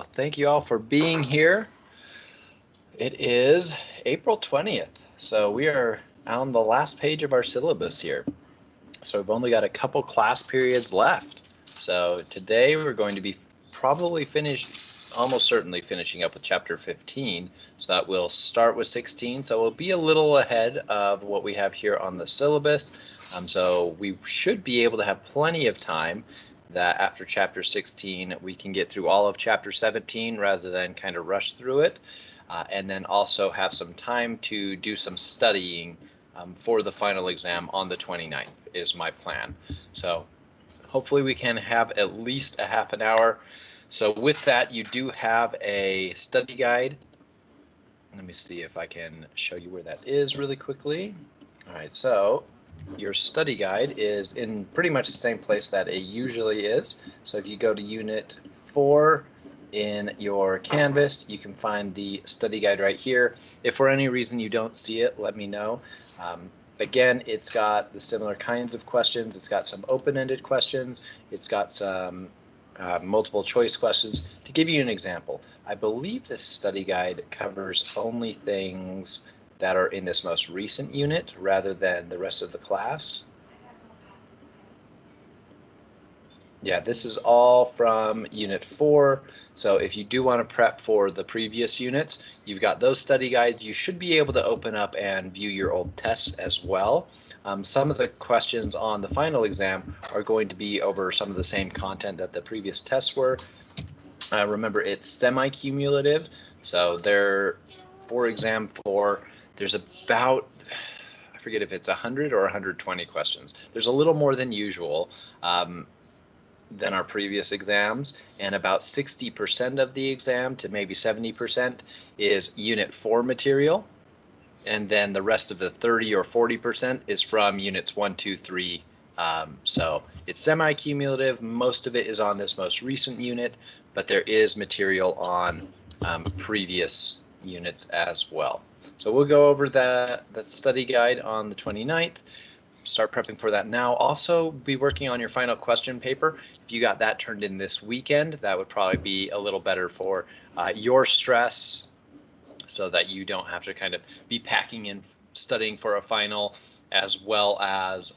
Well, thank you all for being here. It is April 20th, so we are on the last page of our syllabus here. So we've only got a couple class periods left. So today we're going to be probably almost certainly finishing up with chapter 15. So that we'll start with 16. So we'll be a little ahead of what we have here on the syllabus. So we should be able to have plenty of time that after chapter 16 we can get through all of chapter 17 rather than kind of rush through it, and then also have some time to do some studying for the final exam on the 29th is my plan. So hopefully we can have at least a half an hour. So with that, you do have a study guide. Let me see if I can show you where that is really quickly. All right, so your study guide is in pretty much the same place that it usually is. So if you go to Unit 4 in your Canvas, you can find the study guide right here. If for any reason you don't see it, let me know. Again, it's got the similar kinds of questions. It's got some open-ended questions. It's got some multiple choice questions. To give you an example, I believe this study guide covers only things that are in this most recent unit rather than the rest of the class. Yeah, this is all from Unit 4. So if you do want to prep for the previous units, you've got those study guides. You should be able to open up and view your old tests as well. Some of the questions on the final exam are going to be over some of the same content that the previous tests were. Remember, it's semi-cumulative. So there, for exam 4, there's about, I forget if it's 100 or 120 questions. There's a little more than usual than our previous exams, and about 60% of the exam to maybe 70% is Unit 4 material, and then the rest of the 30 or 40% is from Units 1, 2, 3. So it's semi-cumulative. Most of it is on this most recent unit, but there is material on previous units as well. So we'll go over that study guide on the 29th. Start prepping for that now. Also be working on your final question paper. If you got that turned in this weekend, that would probably be a little better for your stress, so that you don't have to kind of be packing in studying for a final as well as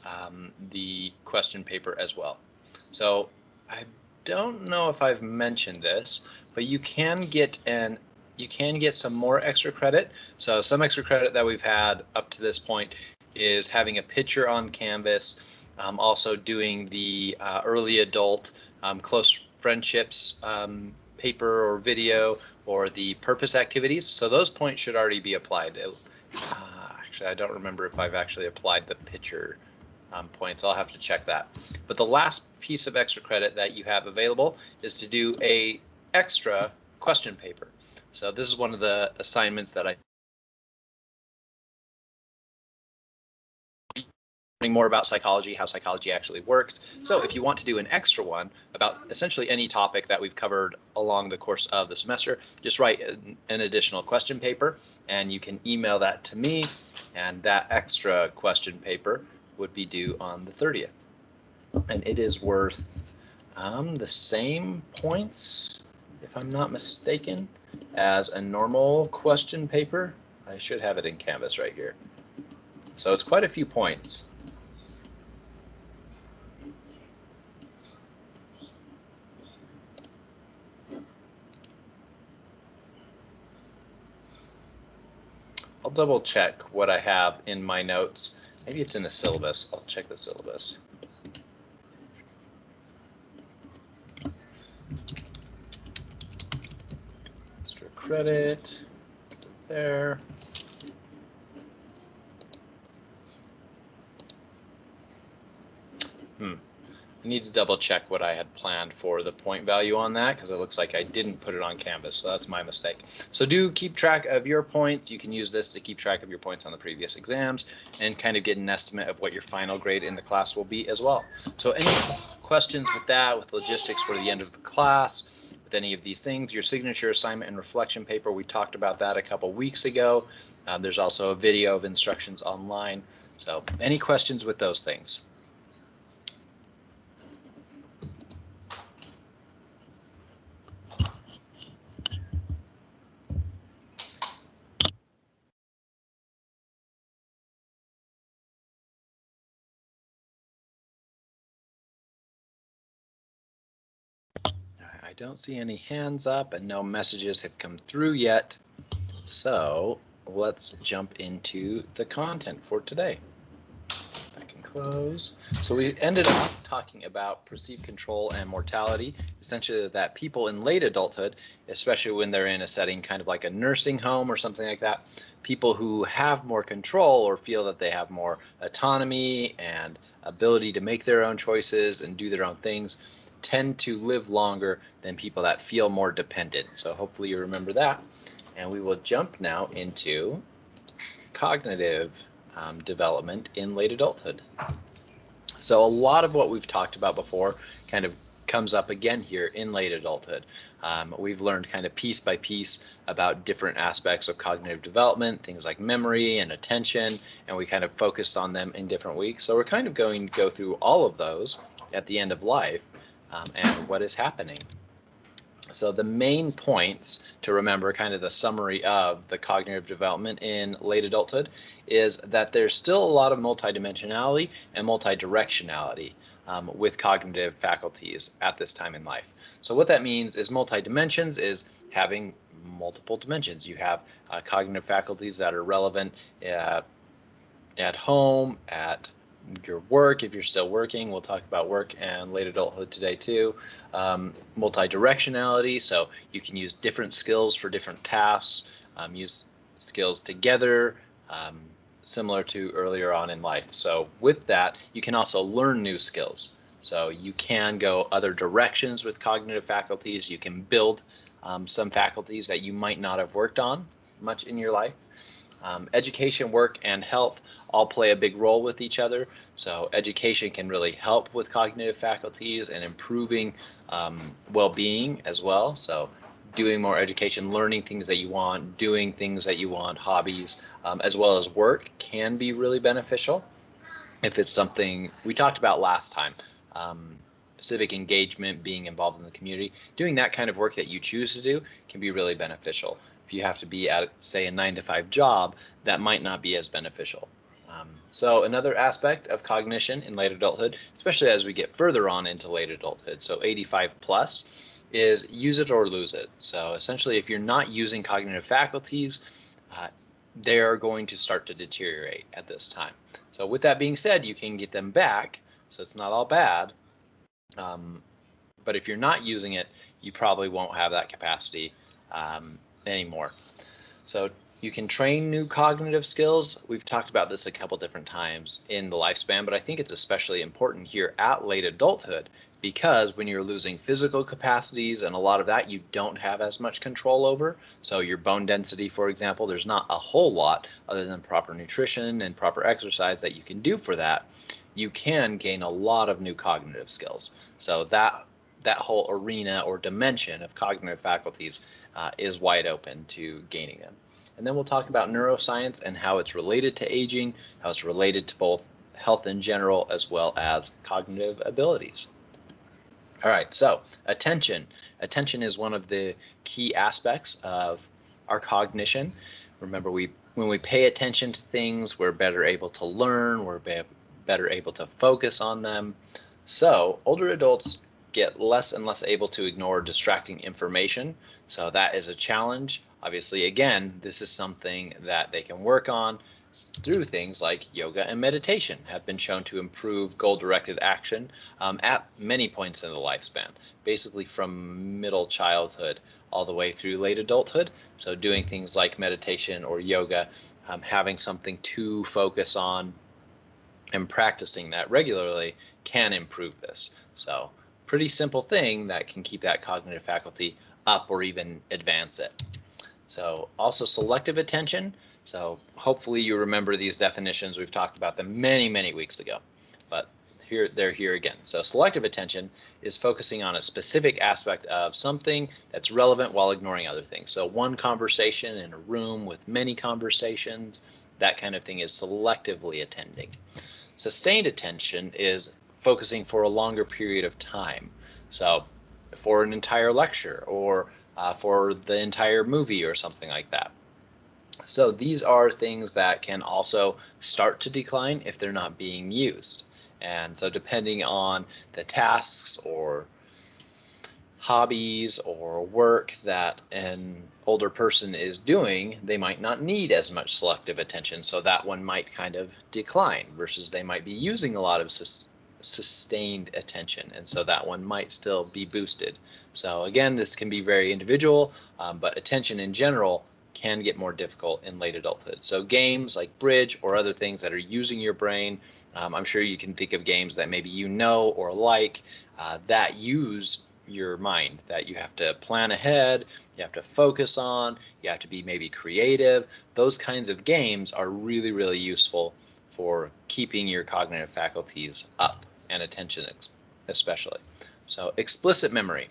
the question paper as well. So I don't know if I've mentioned this, but you can get some more extra credit. So some extra credit that we've had up to this point is having a picture on Canvas, also doing the early adult close friendships paper or video, or the purpose activities. So those points should already be applied. Actually, I don't remember if I've actually applied the picture points. I'll have to check that. But the last piece of extra credit that you have available is to do a extra question paper. So this is one of the assignments that I more about psychology, how psychology actually works. So if you want to do an extra one about essentially any topic that we've covered along the course of the semester, just write an additional question paper and you can email that to me, and that extra question paper would be due on the 30th. And it is worth the same points, if I'm not mistaken, as a normal question paper. I should have it in Canvas right here. So it's quite a few points. I'll double check what I have in my notes. Maybe it's in the syllabus. I'll check the syllabus. Extra credit there. I need to double check what I had planned for the point value on that, because it looks like I didn't put it on Canvas, so that's my mistake. So do keep track of your points. You can use this to keep track of your points on the previous exams and kind of get an estimate of what your final grade in the class will be as well. So any questions with that, with logistics for the end of the class, with any of these things, your signature assignment and reflection paper, we talked about that a couple weeks ago. There's also a video of instructions online. So any questions with those things? don't see any hands up and no messages have come through yet. So let's jump into the content for today. I can close. So we ended up talking about perceived control and mortality, essentially that people in late adulthood, especially when they're in a setting kind of like a nursing home or something like that, people who have more control or feel that they have more autonomy and ability to make their own choices and do their own things tend to live longer than people that feel more dependent. So hopefully you remember that. And we will jump now into cognitive development in late adulthood. So a lot of what we've talked about before kind of comes up again here in late adulthood. We've learned kind of piece by piece about different aspects of cognitive development, things like memory and attention, and we kind of focused on them in different weeks. So we're kind of going to go through all of those at the end of life and what is happening. So the main points to remember, kind of the summary of the cognitive development in late adulthood, is that there's still a lot of multidimensionality and multidirectionality with cognitive faculties at this time in life. So what that means is multidimensions is having multiple dimensions. You have cognitive faculties that are relevant at home, at your work, if you're still working. We'll talk about work and late adulthood today too. Multi-directionality, so you can use different skills for different tasks, use skills together, similar to earlier on in life. So with that, you can also learn new skills. So you can go other directions with cognitive faculties. You can build some faculties that you might not have worked on much in your life. Education, work, and health all play a big role with each other. So education can really help with cognitive faculties and improving well-being as well. So doing more education, learning things that you want, doing things that you want, hobbies, as well as work can be really beneficial. If it's something we talked about last time, civic engagement, being involved in the community, doing that kind of work that you choose to do can be really beneficial. If you have to be at, say, a 9-to-5 job, that might not be as beneficial. So another aspect of cognition in late adulthood, especially as we get further on into late adulthood, so 85 plus, is use it or lose it. So essentially, if you're not using cognitive faculties, they are going to start to deteriorate at this time. So with that being said, you can get them back, so it's not all bad. But if you're not using it, you probably won't have that capacity anymore. So you can train new cognitive skills. We've talked about this a couple different times in the lifespan, but I think it's especially important here at late adulthood because when you're losing physical capacities and a lot of that you don't have as much control over. So your bone density, for example, there's not a whole lot other than proper nutrition and proper exercise that you can do for that. You can gain a lot of new cognitive skills. So that whole arena or dimension of cognitive faculties is wide open to gaining them. And then we'll talk about neuroscience and how it's related to aging, how it's related to both health in general as well as cognitive abilities. All right, so attention. Attention is one of the key aspects of our cognition. Remember, when we pay attention to things, we're better able to learn, we're better able to focus on them. So older adults get less and less able to ignore distracting information. So that is a challenge. Obviously, again, this is something that they can work on through things like yoga and meditation have been shown to improve goal-directed action at many points in the lifespan, basically from middle childhood all the way through late adulthood. So doing things like meditation or yoga, having something to focus on and practicing that regularly can improve this. So pretty simple thing that can keep that cognitive faculty up or even advance it. So also selective attention. So hopefully you remember these definitions. We've talked about them many, many weeks ago, but they're here again. So selective attention is focusing on a specific aspect of something that's relevant while ignoring other things. So one conversation in a room with many conversations, that kind of thing is selectively attending. Sustained attention is focusing for a longer period of time. So for an entire lecture or for the entire movie or something like that. So these are things that can also start to decline if they're not being used. And so depending on the tasks or hobbies or work that an older person is doing, they might not need as much selective attention. So that one might kind of decline versus they might be using a lot of sustained attention. And so that one might still be boosted. So again, this can be very individual, but attention in general can get more difficult in late adulthood. So games like bridge or other things that are using your brain, I'm sure you can think of games that maybe you know or like that use your mind, that you have to plan ahead, you have to focus on, you have to be maybe creative. Those kinds of games are really, really useful for keeping your cognitive faculties up and attention especially. So explicit memory,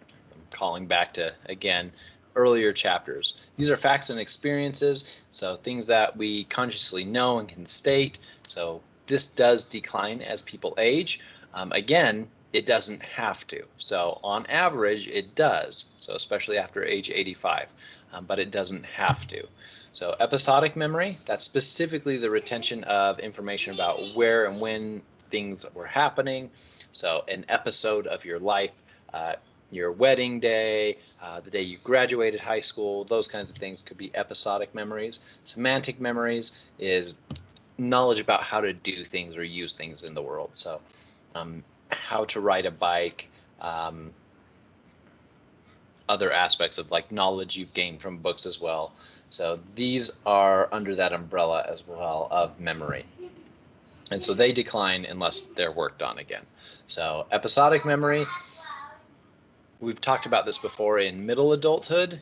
I'm calling back to, again, earlier chapters. These are facts and experiences, so things that we consciously know and can state. So this does decline as people age. Again, it doesn't have to. So on average, it does. So especially after age 85, but it doesn't have to. So episodic memory, that's specifically the retention of information about where and when things were happening. So an episode of your life, your wedding day, the day you graduated high school, those kinds of things could be episodic memories. Semantic memories is knowledge about how to do things or use things in the world. So how to ride a bike, other aspects of like knowledge you've gained from books as well. So these are under that umbrella as well of memory. And so they decline unless they're worked on again. So episodic memory, we've talked about this before in middle adulthood,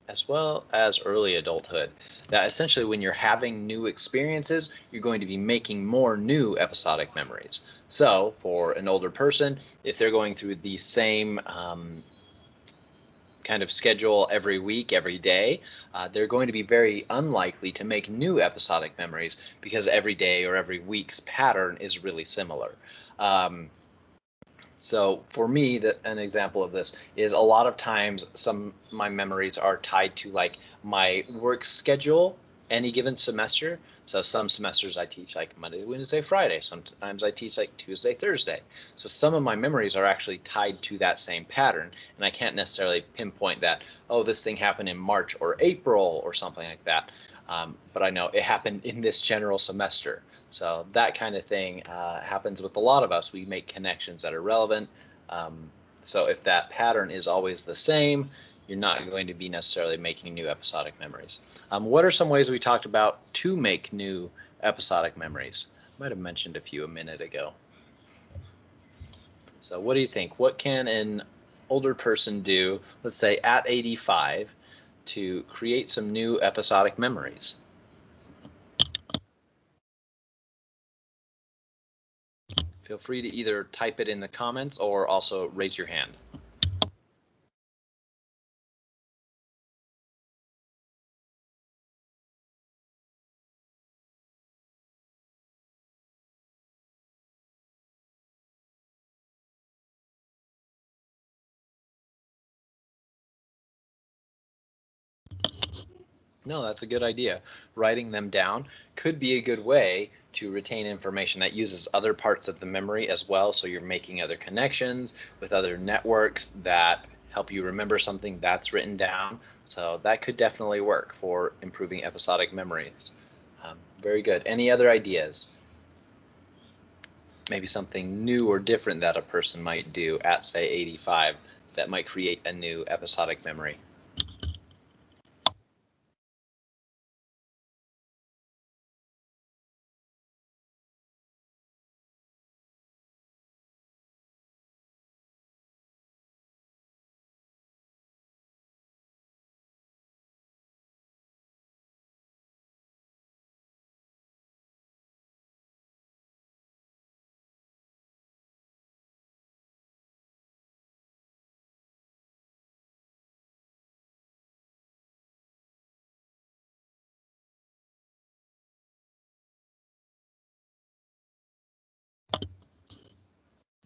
as well as early adulthood. That essentially when you're having new experiences, you're going to be making more new episodic memories. So for an older person, if they're going through the same kind of schedule every week, every day, they're going to be very unlikely to make new episodic memories because every day or every week's pattern is really similar. So for me, an example of this is a lot of times my memories are tied to like my work schedule any given semester. So some semesters I teach like Monday, Wednesday, Friday. Sometimes I teach like Tuesday, Thursday. So some of my memories are actually tied to that same pattern. And I can't necessarily pinpoint that, oh, this thing happened in March or April or something like that. But I know it happened in this general semester. So that kind of thing happens with a lot of us. We make connections that are relevant. So if that pattern is always the same, you're not going to be necessarily making new episodic memories. What are some ways we talked about to make new episodic memories? I might have mentioned a few a minute ago. So what do you think? What can an older person do, let's say at 85, to create some new episodic memories? Feel free to either type it in the comments or also raise your hand. No, that's a good idea. Writing them down could be a good way to retain information that uses other parts of the memory as well. So you're making other connections with other networks that help you remember something that's written down. So that could definitely work for improving episodic memories. Very good. Any other ideas? Maybe something new or different that a person might do at, say, 85 that might create a new episodic memory.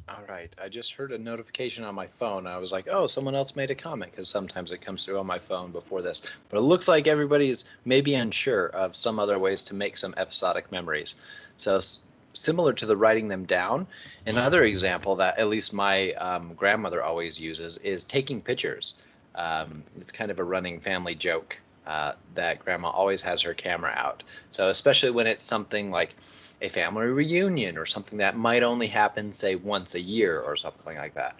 All right, I just heard a notification on my phone. I was like, oh, someone else made a comment, because sometimes it comes through on my phone before this. But it looks like everybody's maybe unsure of some other ways to make some episodic memories. So similar to the writing them down, another example that at least my grandmother always uses is taking pictures. It's kind of a running family joke that grandma always has her camera out. So especially when it's something like a family reunion or something that might only happen, say, once a year or something like that,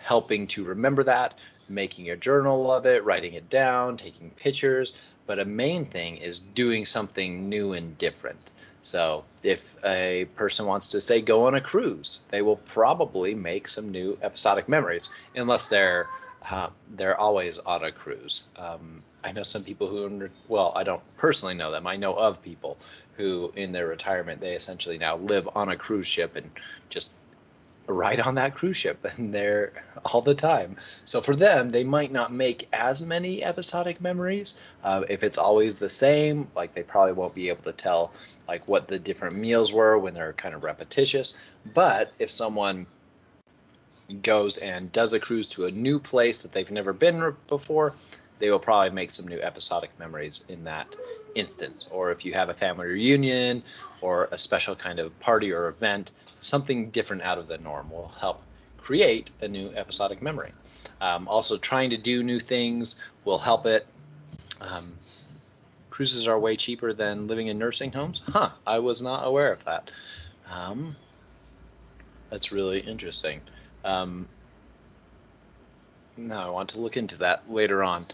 helping to remember that, making a journal of it, writing it down, taking pictures. But a main thing is doing something new and different. So if a person wants to, say, go on a cruise, they will probably make some new episodic memories, unless they're always on a cruise. I know some people who, well, I don't personally know them. I know of people who, in their retirement, they essentially now live on a cruise ship and just ride on that cruise ship, and they're all the time. So for them, they might not make as many episodic memories. If it's always the same, like they probably won't be able to tell like what the different meals were when they're kind of repetitious. But if someone goes and does a cruise to a new place that they've never been before, they will probably make some new episodic memories in that instance. Or if you have a family reunion or a special kind of party or event, something different out of the norm will help create a new episodic memory. Also, trying to do new things will help it. Cruises are way cheaper than living in nursing homes. Huh, I was not aware of that. That's really interesting. Now I want to look into that later on.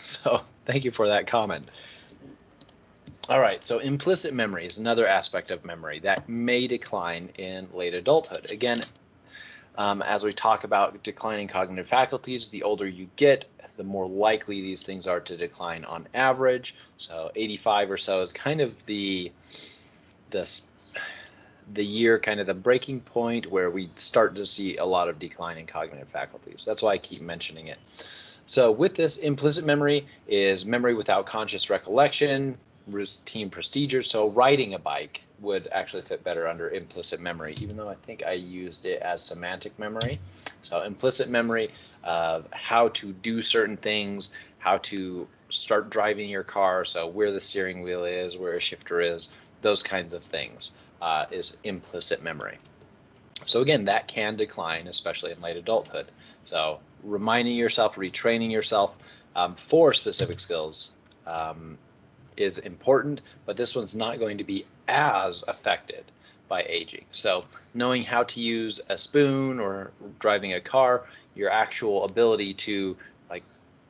So thank you for that comment. All right, so implicit memory is another aspect of memory that may decline in late adulthood. Again, as we talk about declining cognitive faculties, the older you get, the more likely these things are to decline on average. So 85 or so is kind of the year, kind of the breaking point where we start to see a lot of decline in cognitive faculties. That's why I keep mentioning it. So with this, implicit memory is memory without conscious recollection, routine procedures. So riding a bike would actually fit better under implicit memory, even though I think I used it as semantic memory. So implicit memory of how to do certain things, how to start driving your car, so where the steering wheel is, where a shifter is, those kinds of things is implicit memory. So again, that can decline, especially in late adulthood. So reminding yourself, retraining yourself for specific skills is important, but this one's not going to be as affected by aging. So knowing how to use a spoon or driving a car, your actual ability to like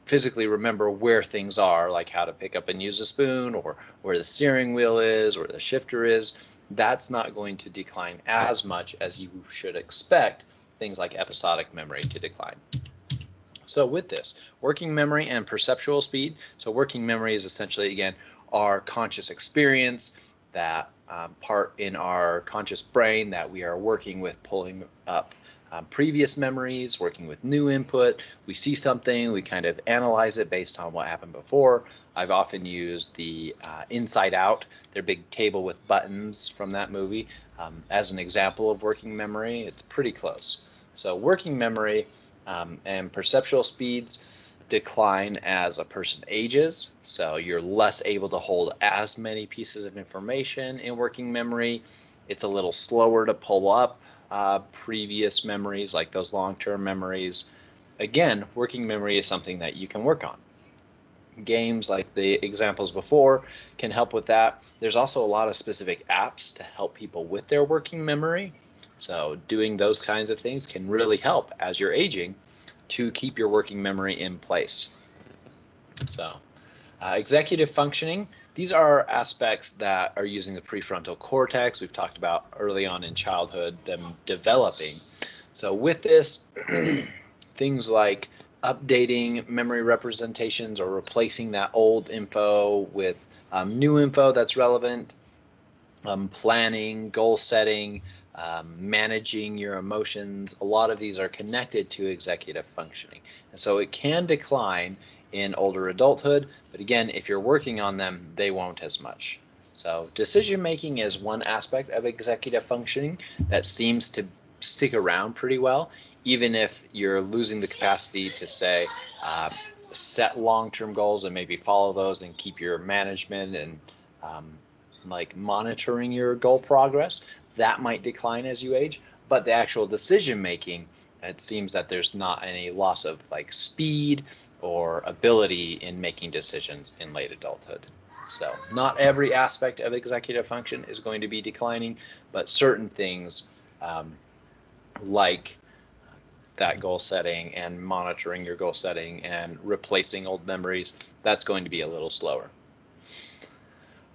physically remember where things are, like how to pick up and use a spoon, or where the steering wheel is, or the shifter is, that's not going to decline as much as you should expect things like episodic memory to decline. So with this, working memory and perceptual speed. So working memory is essentially, again, our conscious experience, that part in our conscious brain that we are working with, pulling up previous memories, working with new input. We see something, we kind of analyze it based on what happened before. I've often used the Inside Out, their big table with buttons from that movie, as an example of working memory. It's pretty close. So working memory and perceptual speeds decline as a person ages. So you're less able to hold as many pieces of information in working memory. It's a little slower to pull up previous memories, like those long-term memories. Again, working memory is something that you can work on. Games like the examples before can help with that. There's also a lot of specific apps to help people with their working memory. So doing those kinds of things can really help as you're aging to keep your working memory in place. So executive functioning, these are aspects that are using the prefrontal cortex. We've talked about early on in childhood, them developing. So with this, things like updating memory representations or replacing that old info with new info that's relevant, planning, goal setting, managing your emotions, a lot of these are connected to executive functioning. And so it can decline in older adulthood, but again, if you're working on them, they won't as much. So decision making is one aspect of executive functioning that seems to stick around pretty well, even if you're losing the capacity to say, set long-term goals and maybe follow those and keep your management and like monitoring your goal progress, that might decline as you age. But the actual decision making, it seems that there's not any loss of like speed or ability in making decisions in late adulthood. So not every aspect of executive function is going to be declining, but certain things um, like that goal setting and monitoring your goal setting and replacing old memories, that's going to be a little slower.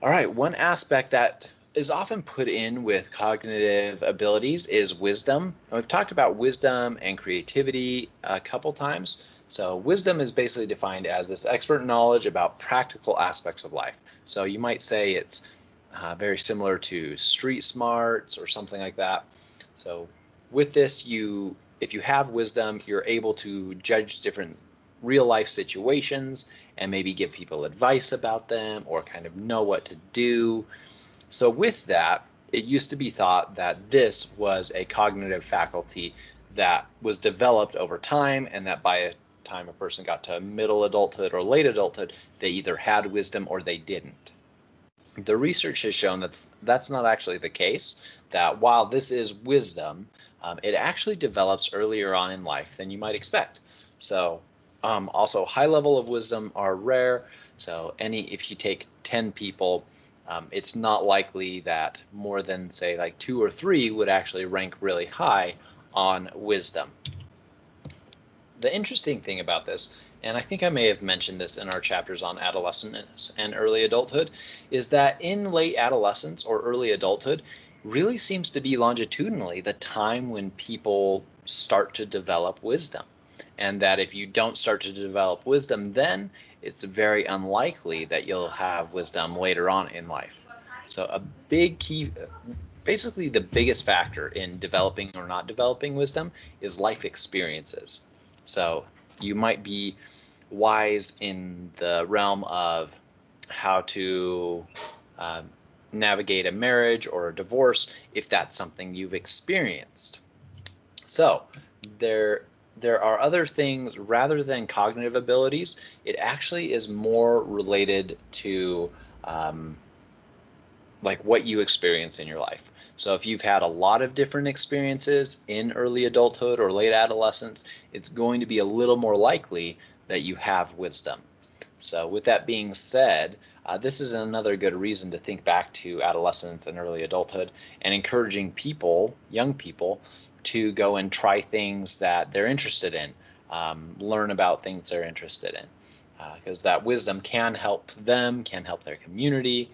All right, one aspect that is often put in with cognitive abilities is wisdom. And we've talked about wisdom and creativity a couple times. So wisdom is basically defined as this expert knowledge about practical aspects of life. So you might say it's very similar to street smarts or something like that. So with this, if you have wisdom, you're able to judge different real life situations and maybe give people advice about them or kind of know what to do. So with that, it used to be thought that this was a cognitive faculty that was developed over time, and that by the time a person got to middle adulthood or late adulthood, they either had wisdom or they didn't. The research has shown that that's not actually the case, that while this is wisdom, it actually develops earlier on in life than you might expect. So also high level of wisdom are rare. So if you take 10 people, it's not likely that more than say like 2 or 3 would actually rank really high on wisdom. The interesting thing about this, and I think I may have mentioned this in our chapters on adolescence and early adulthood, is that in late adolescence or early adulthood really seems to be longitudinally the time when people start to develop wisdom. And that if you don't start to develop wisdom then, it's very unlikely that you'll have wisdom later on in life. So a big key, basically the biggest factor in developing or not developing wisdom is life experiences. So you might be wise in the realm of how to uh, navigate a marriage or a divorce if that's something you've experienced. So there are other things rather than cognitive abilities. It actually is more related to like what you experience in your life. So if you've had a lot of different experiences in early adulthood or late adolescence, it's going to be a little more likely that you have wisdom. So with that being said, this is another good reason to think back to adolescence and early adulthood and encouraging people, young people, to go and try things that they're interested in, learn about things they're interested in, because that wisdom can help them, can help their community.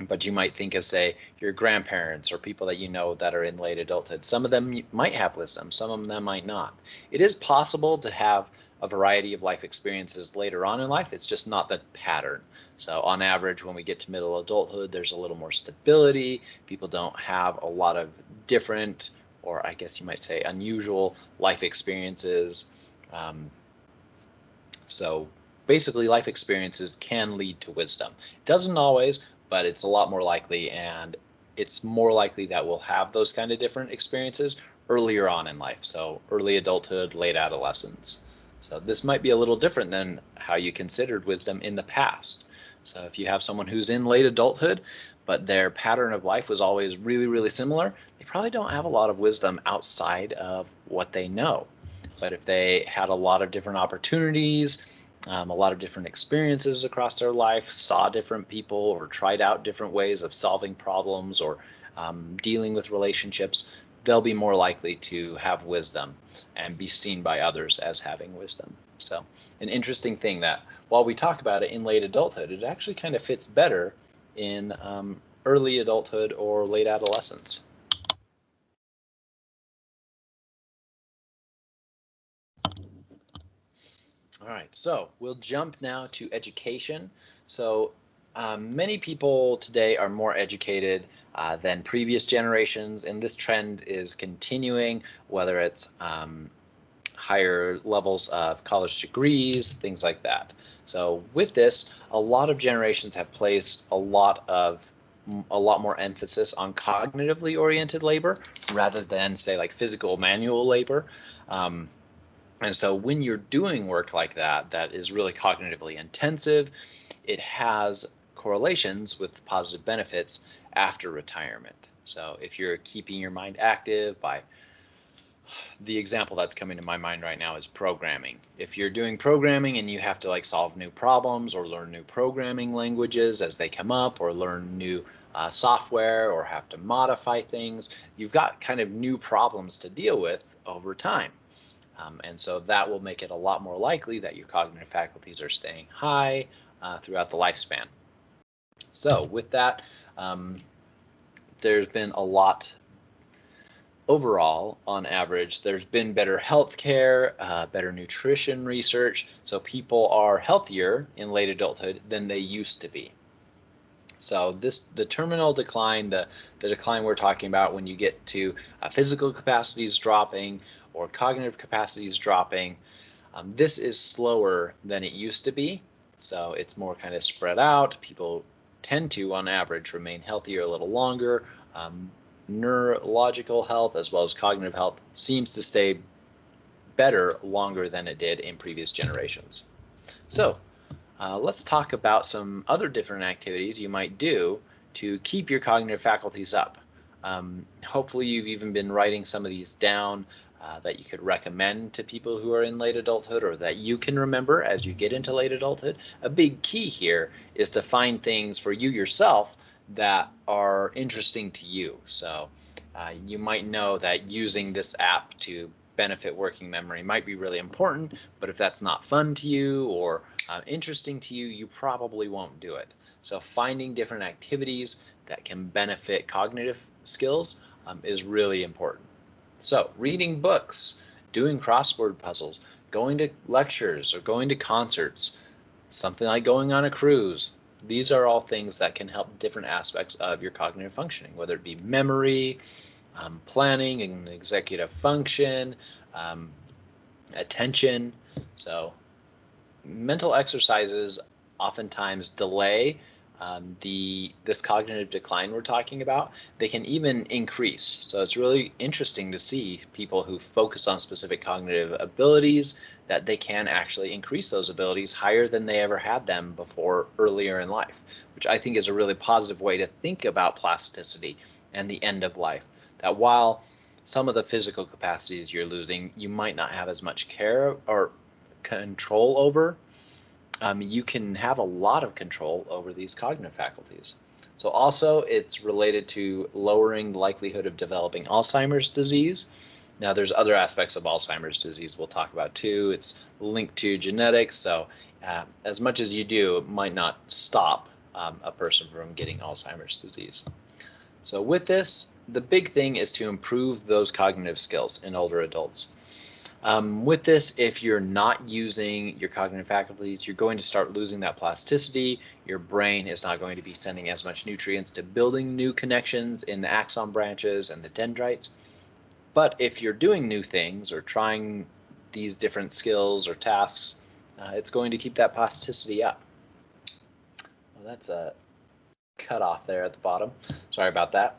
But you might think of, say, your grandparents or people that you know that are in late adulthood. Some of them might have wisdom, some of them might not. It is possible to have a variety of life experiences later on in life. It's just not the pattern. So on average, when we get to middle adulthood, there's a little more stability. People don't have a lot of different, or I guess you might say unusual life experiences. So basically life experiences can lead to wisdom. It doesn't always, but it's a lot more likely, and it's more likely that we'll have those kind of different experiences earlier on in life. So early adulthood, late adolescence. So this might be a little different than how you considered wisdom in the past. So if you have someone who's in late adulthood, but their pattern of life was always really, really similar, they probably don't have a lot of wisdom outside of what they know. But if they had a lot of different opportunities, a lot of different experiences across their life, saw different people, or tried out different ways of solving problems or dealing with relationships, they'll be more likely to have wisdom and be seen by others as having wisdom. So an interesting thing that while we talk about it in late adulthood, it actually kind of fits better in early adulthood or late adolescence. All right, so we'll jump now to education. So many people today are more educated than previous generations, and this trend is continuing, whether it's higher levels of college degrees, things like that. So with this, a lot of generations have placed a lot more emphasis on cognitively oriented labor rather than, say, like physical manual labor. And so when you're doing work like that, that is really cognitively intensive, it has correlations with positive benefits after retirement. So if you're keeping your mind active by, the example that's coming to my mind right now is programming. If you're doing programming and you have to like solve new problems or learn new programming languages as they come up, or learn new software, or have to modify things, you've got kind of new problems to deal with over time. And so that will make it a lot more likely that your cognitive faculties are staying high throughout the lifespan. So with that, there's been a lot overall. On average, there's been better health care, better nutrition research, so people are healthier in late adulthood than they used to be. So the terminal decline, the decline we're talking about when you get to physical capacities dropping or cognitive capacities dropping, this is slower than it used to be. So it's more kind of spread out. People tend to, on average, remain healthier a little longer. Neurological health as well as cognitive health seems to stay better longer than it did in previous generations. So let's talk about some other different activities you might do to keep your cognitive faculties up. Hopefully you've even been writing some of these down that you could recommend to people who are in late adulthood, or that you can remember as you get into late adulthood. A big key here is to find things for you yourself that are interesting to you. So you might know that using this app to benefit working memory might be really important, but if that's not fun to you or interesting to you, you probably won't do it. So finding different activities that can benefit cognitive skills is really important. So reading books, doing crossword puzzles, going to lectures or going to concerts, something like going on a cruise. These are all things that can help different aspects of your cognitive functioning, whether it be memory, planning and executive function, attention. So mental exercises oftentimes delay this cognitive decline we're talking about. They can even increase. So it's really interesting to see people who focus on specific cognitive abilities, that they can actually increase those abilities higher than they ever had them before earlier in life, which I think is a really positive way to think about plasticity and the end of life. That while some of the physical capacities you're losing, you might not have as much care or control over, you can have a lot of control over these cognitive faculties. So also it's related to lowering the likelihood of developing Alzheimer's disease. Now there's other aspects of Alzheimer's disease we'll talk about too. It's linked to genetics, so as much as you do, it might not stop a person from getting Alzheimer's disease. So with this, the big thing is to improve those cognitive skills in older adults. With this, if you're not using your cognitive faculties, you're going to start losing that plasticity. Your brain is not going to be sending as much nutrients to building new connections in the axon branches and the dendrites. But if you're doing new things or trying these different skills or tasks, it's going to keep that plasticity up. Well, that's a cut off there at the bottom. Sorry about that.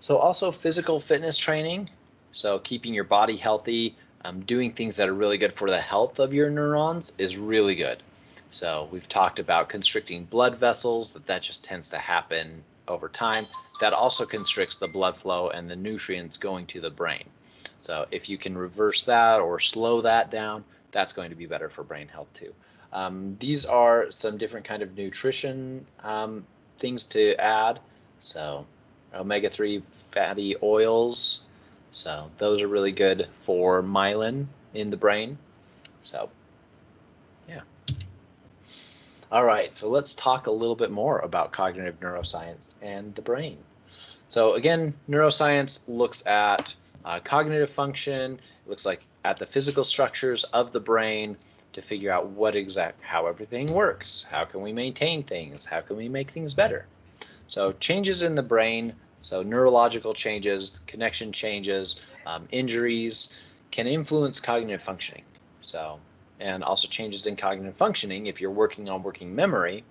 So also physical fitness training. So keeping your body healthy, doing things that are really good for the health of your neurons is really good. So we've talked about constricting blood vessels, that just tends to happen over time. That also constricts the blood flow and the nutrients going to the brain. So if you can reverse that or slow that down, that's going to be better for brain health too. These are some different kind of nutrition things to add. So omega-3 fatty oils. So those are really good for myelin in the brain. So yeah. All right, so let's talk a little bit more about cognitive neuroscience and the brain. So again, neuroscience looks at cognitive function. It looks like at the physical structures of the brain to figure out how everything works. How can we maintain things? How can we make things better? So changes in the brain, so neurological changes, connection changes, injuries can influence cognitive functioning. So, and also changes in cognitive functioning, if you're working on working memory,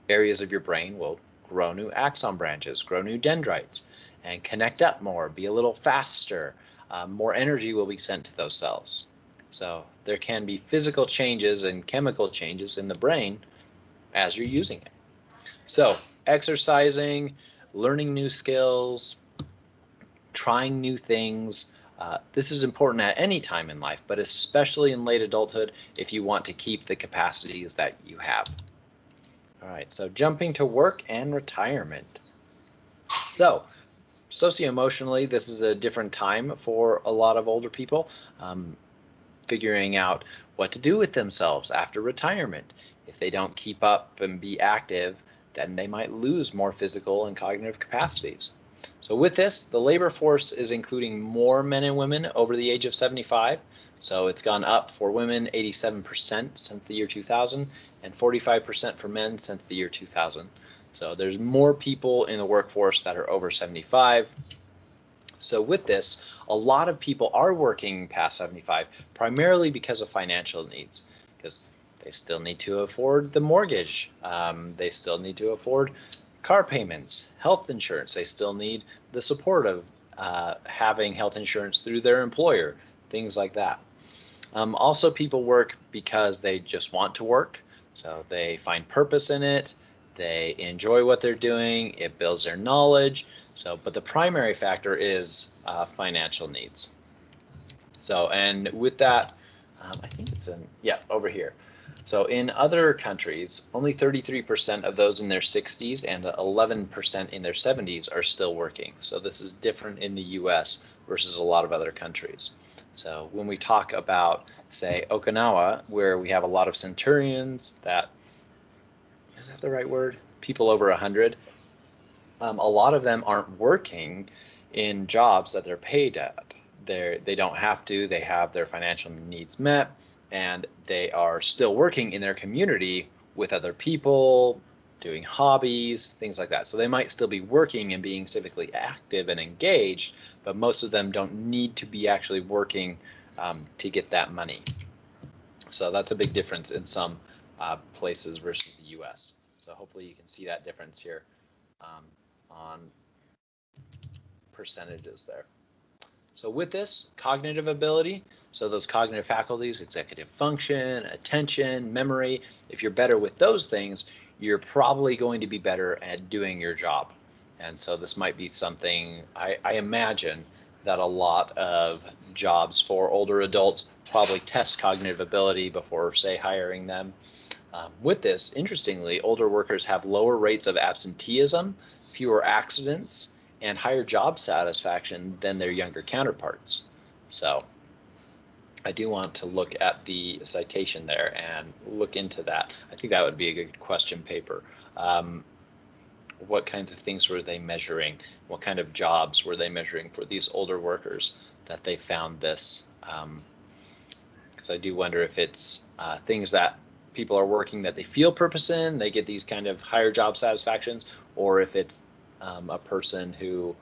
areas of your brain will grow new axon branches, grow new dendrites, and connect up more, be a little faster. More energy will be sent to those cells. So there can be physical changes and chemical changes in the brain as you're using it. So exercising, learning new skills, trying new things. This is important at any time in life, but especially in late adulthood if you want to keep the capacities that you have. All right, so jumping to work and retirement. So socioemotionally, this is a different time for a lot of older people, figuring out what to do with themselves after retirement. If they don't keep up and be active, then they might lose more physical and cognitive capacities. So with this, the labor force is including more men and women over the age of 75. So it's gone up for women 87% since the year 2000 and 45% for men since the year 2000. So there's more people in the workforce that are over 75. So with this, a lot of people are working past 75 primarily because of financial needs, because they still need to afford the mortgage. They still need to afford car payments, health insurance. They still need the support of having health insurance through their employer, things like that. Also, people work because they just want to work. So they find purpose in it. They enjoy what they're doing. It builds their knowledge. So, but the primary factor is financial needs. So, and with that, I think it's over here. So in other countries, only 33% of those in their 60s and 11% in their 70s are still working. So this is different in the US versus a lot of other countries. So when we talk about, say, Okinawa, where we have a lot of centurions, is that the right word? People over 100. A lot of them aren't working in jobs that they're paid at. They don't have to. They have their financial needs met, and they are still working in their community with other people, doing hobbies, things like that. So they might still be working and being civically active and engaged, but most of them don't need to be actually working to get that money. So that's a big difference in some places versus the US. So hopefully you can see that difference here on percentages there. So with this, cognitive ability, so those cognitive faculties, executive function, attention, memory, if you're better with those things, you're probably going to be better at doing your job. And so this might be something, I imagine that a lot of jobs for older adults probably test cognitive ability before, say, hiring them. With this, interestingly, older workers have lower rates of absenteeism, fewer accidents, and higher job satisfaction than their younger counterparts. So I do want to look at the citation there and look into that. I think that would be a good question paper. What kinds of things were they measuring? What kind of jobs were they measuring for these older workers that they found this? Because I do wonder if it's things that people are working that they feel purpose in, they get these kind of higher job satisfactions, or if it's a person who,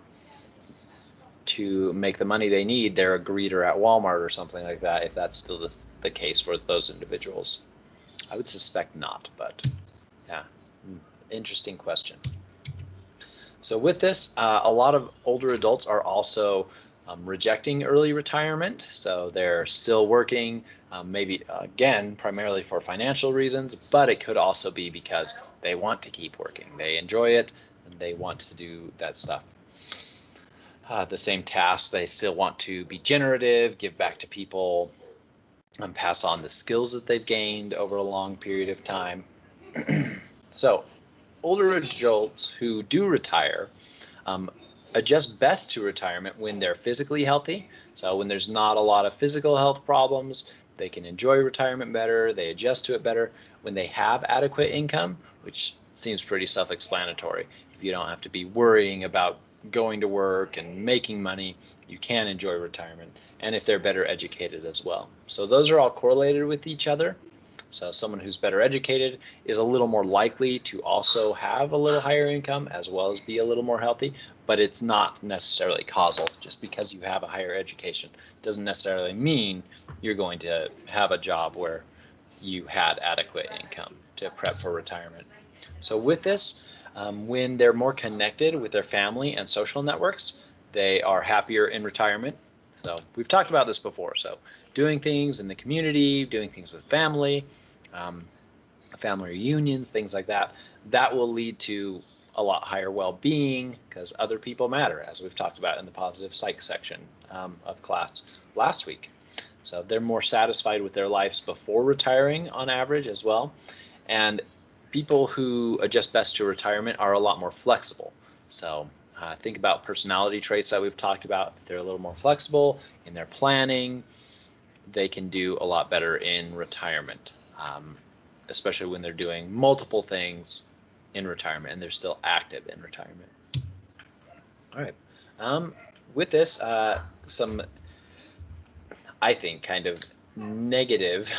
to make the money they need, they're a greeter at Walmart or something like that, if that's still the case for those individuals. I would suspect not, but yeah, interesting question. So with this, a lot of older adults are also rejecting early retirement. So they're still working, maybe again, primarily for financial reasons, but it could also be because they want to keep working. They enjoy it and they want to do that stuff. The same tasks, they still want to be generative, give back to people, and pass on the skills that they've gained over a long period of time. So older adults who do retire adjust best to retirement when they're physically healthy. So when there's not a lot of physical health problems, they can enjoy retirement better, they adjust to it better. When they have adequate income, which seems pretty self-explanatory, if you don't have to be worrying about going to work and making money, you can enjoy retirement. And if they're better educated as well. So those are all correlated with each other. So someone who's better educated is a little more likely to also have a little higher income as well as be a little more healthy, but it's not necessarily causal. Just because you have a higher education doesn't necessarily mean you're going to have a job where you had adequate income to prep for retirement. So with this, when they're more connected with their family and social networks, they are happier in retirement. So we've talked about this before. So doing things in the community, doing things with family, family reunions, things like that. That will lead to a lot higher well-being because other people matter, as we've talked about in the positive psych section of class last week. So they're more satisfied with their lives before retiring on average as well. And people who adjust best to retirement are a lot more flexible. So think about personality traits that we've talked about. If they're a little more flexible in their planning, they can do a lot better in retirement, especially when they're doing multiple things in retirement and they're still active in retirement. All right. With this, some, I think, kind of negative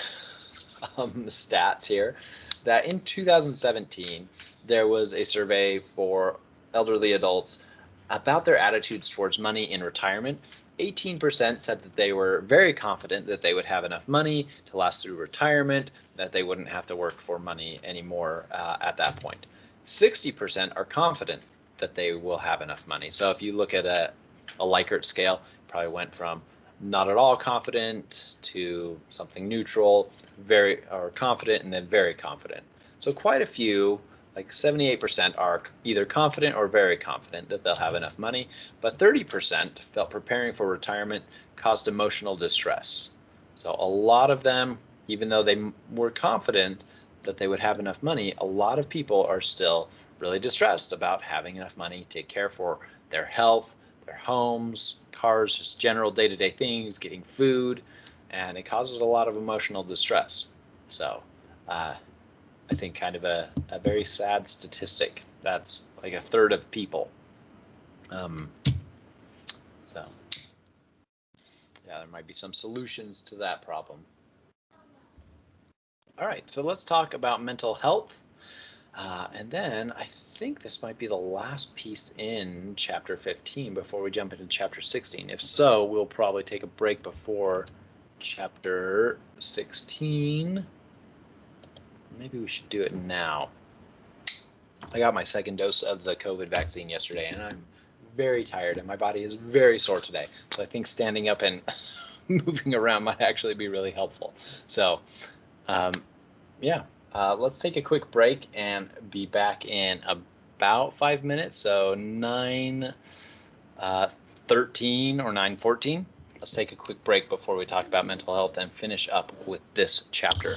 stats here, that in 2017, there was a survey for elderly adults about their attitudes towards money in retirement. 18% said that they were very confident that they would have enough money to last through retirement, that they wouldn't have to work for money anymore at that point. 60% are confident that they will have enough money. So if you look at a Likert scale, it probably went from not at all confident to something neutral, very or confident, and then very confident. So quite a few, like 78%, are either confident or very confident that they'll have enough money, but 30% felt preparing for retirement caused emotional distress. So a lot of them, even though they were confident that they would have enough money, a lot of people are still really distressed about having enough money to care for their health, their homes, cars, just general day-to-day things, getting food, and it causes a lot of emotional distress. So I think kind of a very sad statistic. That's like a third of people. So yeah, there might be some solutions to that problem. All right, so let's talk about mental health. And then I think this might be the last piece in chapter 15 before we jump into chapter 16. If so, we'll probably take a break before chapter 16. Maybe we should do it now. I got my second dose of the COVID vaccine yesterday, and I'm very tired, and my body is very sore today. So I think standing up and moving around might actually be really helpful. So, yeah, let's take a quick break and be back in about 5 minutes. So 9:13 or 9:14. Let's take a quick break before we talk about mental health and finish up with this chapter.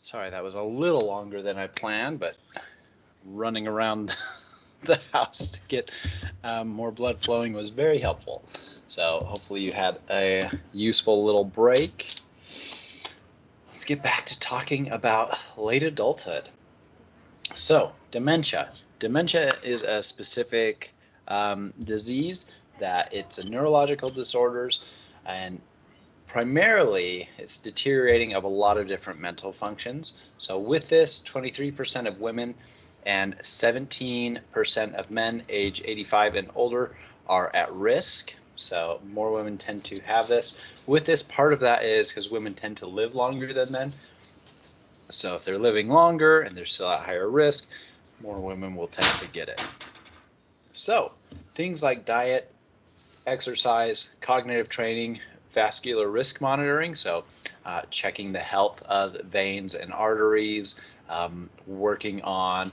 Sorry, that was a little longer than I planned, but running around the house to get more blood flowing was very helpful. So hopefully you had a useful little break. Let's get back to talking about late adulthood. So dementia. Dementia is a specific disease that it's a neurological disorders, and primarily it's deteriorating of a lot of different mental functions. So with this, 23% of women and 17% of men age 85 and older are at risk. So more women tend to have this. With this, part of that is because women tend to live longer than men. So if they're living longer and they're still at higher risk, more women will tend to get it. So things like diet, exercise, cognitive training, vascular risk monitoring, so checking the health of veins and arteries, working on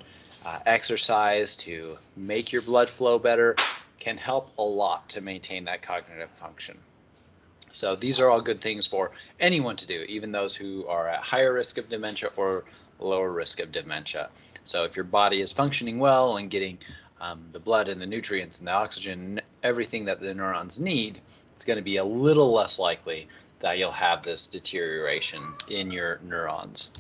exercise to make your blood flow better, can help a lot to maintain that cognitive function. So these are all good things for anyone to do, even those who are at higher risk of dementia or lower risk of dementia. So if your body is functioning well and getting the blood and the nutrients and the oxygen, everything that the neurons need, it's going to be a little less likely that you'll have this deterioration in your neurons.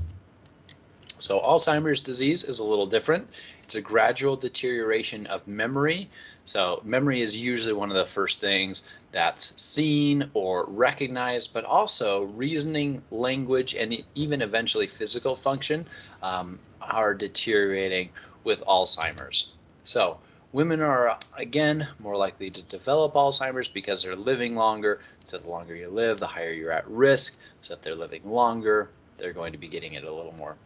So Alzheimer's disease is a little different. It's a gradual deterioration of memory. So memory is usually one of the first things that's seen or recognized, but also reasoning, language, and even eventually physical function are deteriorating with Alzheimer's. So women are, again, more likely to develop Alzheimer's because they're living longer. So the longer you live, the higher you're at risk. So if they're living longer, they're going to be getting it a little more.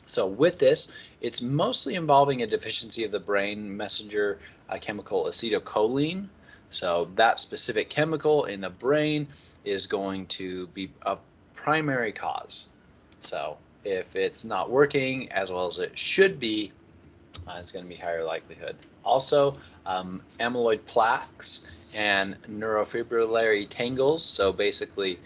So with this, it's mostly involving a deficiency of the brain messenger chemical acetylcholine. So that specific chemical in the brain is going to be a primary cause. So if it's not working as well as it should be, it's going to be higher likelihood. Also, amyloid plaques and neurofibrillary tangles, so basically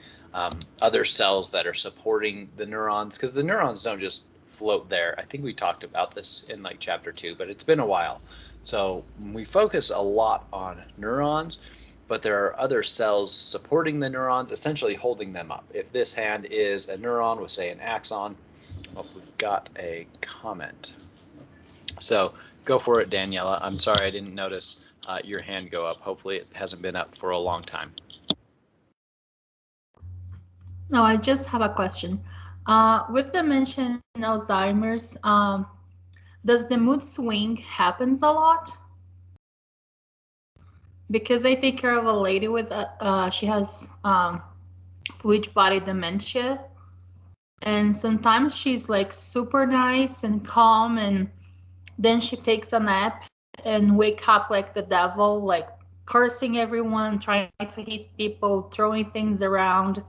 other cells that are supporting the neurons, because the neurons don't just float there. I think we talked about this in like chapter 2, but it's been a while. So we focus a lot on neurons, but there are other cells supporting the neurons, essentially holding them up. If this hand is a neuron with, say, an axon, oh, we've got a comment. So go for it, Daniela. I'm sorry I didn't notice your hand go up. Hopefully it hasn't been up for a long time. No, I just have a question. With the mention Alzheimer's, does the mood swing happens a lot? Because I take care of a lady with she has Lewy body dementia, and sometimes she's like super nice and calm, and then she takes a nap and wake up like the devil, like cursing everyone, trying to hit people, throwing things around,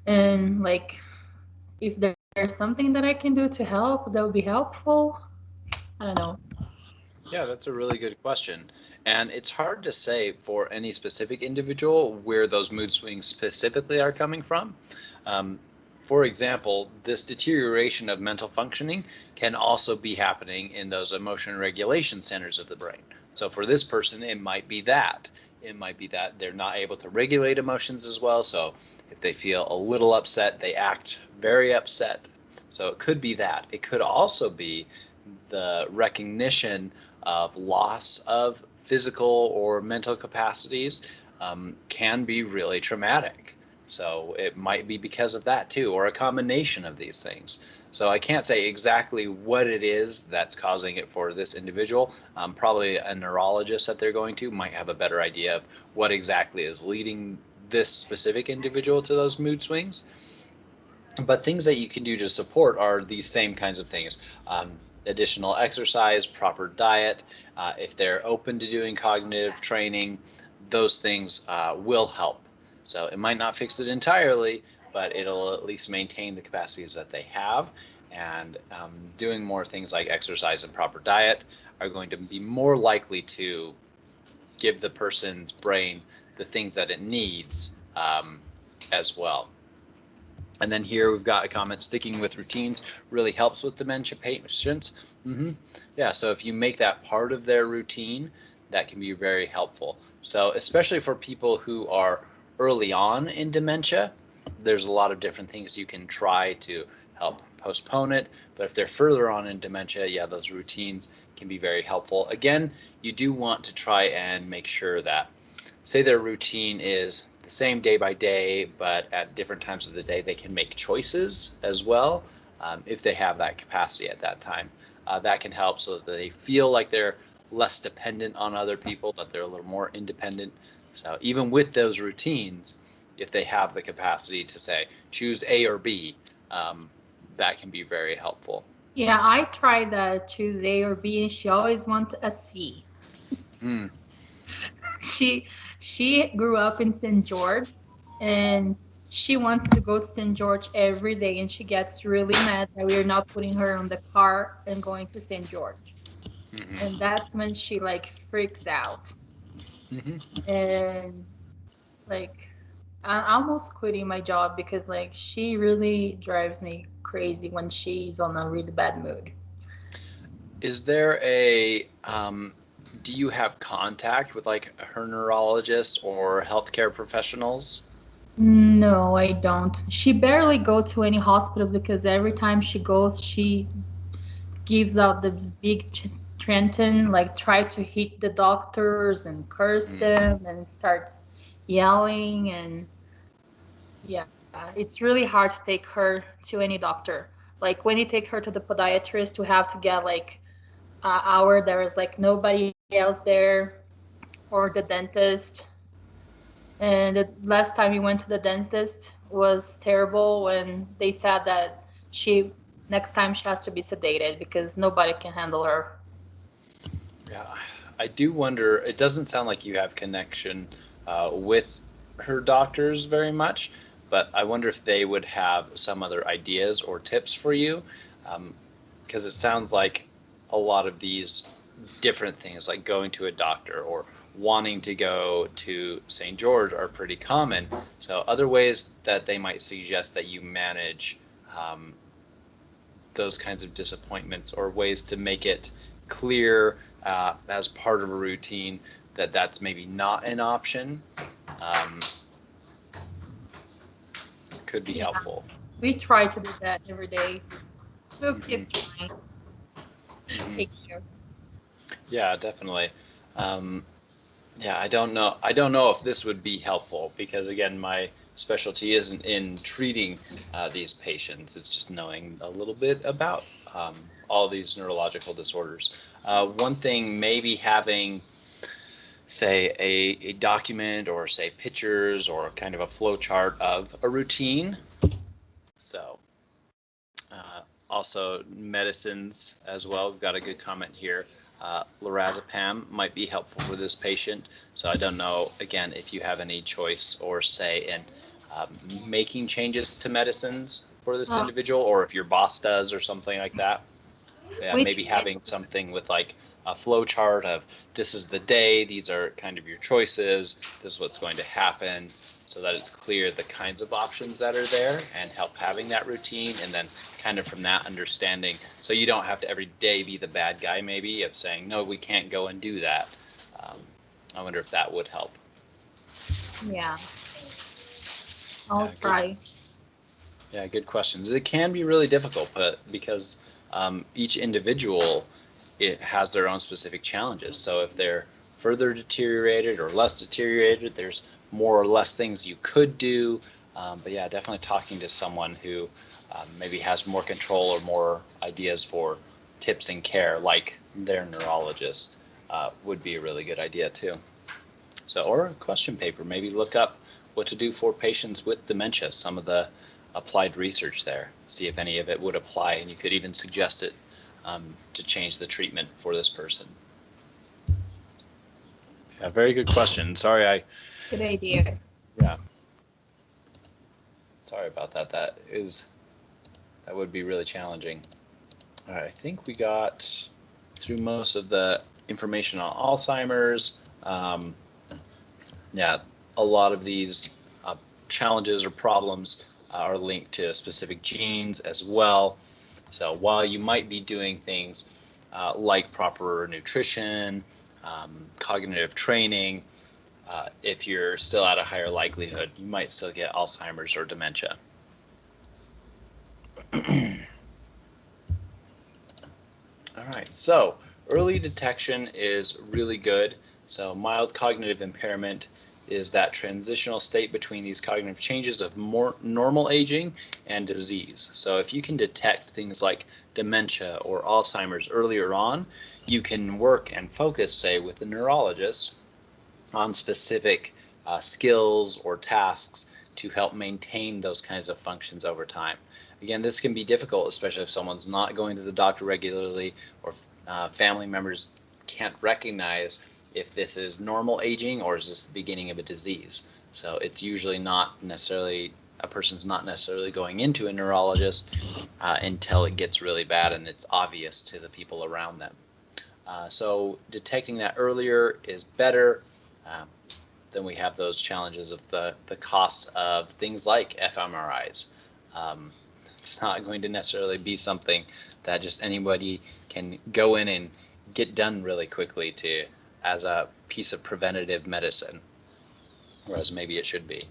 and like if there's something that I can do to help, that would be helpful. I don't know. Yeah, that's a really good question. And it's hard to say for any specific individual where those mood swings specifically are coming from. Um, for example, this deterioration of mental functioning can also be happening in those emotion regulation centers of the brain. So for this person, it might be that. It might be that they're not able to regulate emotions as well. So if they feel a little upset, they act very upset. So it could be that. It could also be the recognition of loss of physical or mental capacities can be really traumatic. So it might be because of that too, or a combination of these things. So I can't say exactly what it is that's causing it for this individual. Probably a neurologist that they're going to might have a better idea of what exactly is leading this specific individual to those mood swings. But things that you can do to support are these same kinds of things. Additional exercise, proper diet, if they're open to doing cognitive training, those things will help. So it might not fix it entirely, but it'll at least maintain the capacities that they have. And doing more things like exercise and proper diet are going to be more likely to give the person's brain the things that it needs as well. And then here we've got a comment, sticking with routines really helps with dementia patients. Yeah, so if you make that part of their routine, that can be very helpful. So especially for people who are early on in dementia, there's a lot of different things you can try to help postpone it. But if they're further on in dementia, yeah, those routines can be very helpful. Again, you do want to try and make sure that, say their routine is the same day by day, but at different times of the day, they can make choices as well, if they have that capacity at that time. That can help so that they feel like they're less dependent on other people, that they're a little more independent. So even with those routines, if they have the capacity to say, choose A or B, that can be very helpful. Yeah, I tried that choose A or B, and she always wants a C. Mm. She she grew up in St. George, and she wants to go to St. George every day, and she gets really mad that we are not putting her on the car and going to St. George. Mm-hmm. And that's when she like freaks out. Mm-hmm. And like I'm almost quitting my job because like she really drives me crazy when she's on a really bad mood. Is there a do you have contact with like her neurologist or healthcare professionals? No, I don't. She barely go to any hospitals because every time she goes, she gives out this big Trenton, like try to hit the doctors and curse Mm. them and starts yelling. And yeah, it's really hard to take her to any doctor. Like when you take her to the podiatrist, you have to get like an hour. There is like nobody else there, or the dentist. And the last time we went to the dentist was terrible when they said that she next time she has to be sedated because nobody can handle her. Yeah, I do wonder. It doesn't sound like you have connection with her doctors very much, but I wonder if they would have some other ideas or tips for you, because it sounds like a lot of these different things, like going to a doctor or wanting to go to St. George, are pretty common. So other ways that they might suggest that you manage um, those kinds of disappointments, or ways to make it clear as part of a routine that that's maybe not an option, um, could be Yeah, helpful. we try to do that every day. We'll Hmm. keep trying. Hmm. Thank you. Yeah, definitely. Um, yeah, I don't know. I don't know if this would be helpful because, again, my specialty isn't in treating these patients. It's just knowing a little bit about all these neurological disorders. One thing, maybe having, say, a document, or say pictures, or kind of a flow chart of a routine. So also medicines as well. We've got a good comment here. Lorazepam might be helpful for this patient. So I don't know, again, if you have any choice or say in making changes to medicines for this Uh, individual, or if your boss does or something like that. Yeah, we maybe tried. having something with like a flow chart of, this is the day, these are kind of your choices, this is what's going to happen, so that it's clear the kinds of options that are there, and help having that routine, and then kind of from that understanding, so you don't have to every day be the bad guy maybe of saying, no, we can't go and do that. Um, I wonder if that would help. Yeah, Yeah, I'll good. try. Yeah, good questions. It can be really difficult, but because each individual, it has their own specific challenges. So if they're further deteriorated or less deteriorated, there's more or less things you could do. But yeah, definitely talking to someone who maybe has more control or more ideas for tips and care, like their neurologist, would be a really good idea too. So, or a question paper, maybe look up what to do for patients with dementia, some of the applied research there, see if any of it would apply, and you could even suggest it to change the treatment for this person. Yeah, very good question. Good idea. Yeah, sorry about that. That would be really challenging. All right, I think we got through most of the information on Alzheimer's. Yeah, a lot of these challenges or problems are linked to specific genes as well. So while you might be doing things like proper nutrition, cognitive training, if you're still at a higher likelihood, you might still get Alzheimer's or dementia. All right, so early detection is really good. So mild cognitive impairment is that transitional state between these cognitive changes of more normal aging and disease. So if you can detect things like dementia or Alzheimer's earlier on, you can work and focus, say, with the neurologist on specific skills or tasks to help maintain those kinds of functions over time. Again, this can be difficult, especially if someone's not going to the doctor regularly, or family members can't recognize if this is normal aging or is this the beginning of a disease. So it's usually not necessarily, a person's not necessarily going into a neurologist until it gets really bad and it's obvious to the people around them. So detecting that earlier is better. Then we have those challenges of the costs of things like fMRIs. It's not going to necessarily be something that just anybody can go in and get done really quickly as a piece of preventative medicine, whereas maybe it should be.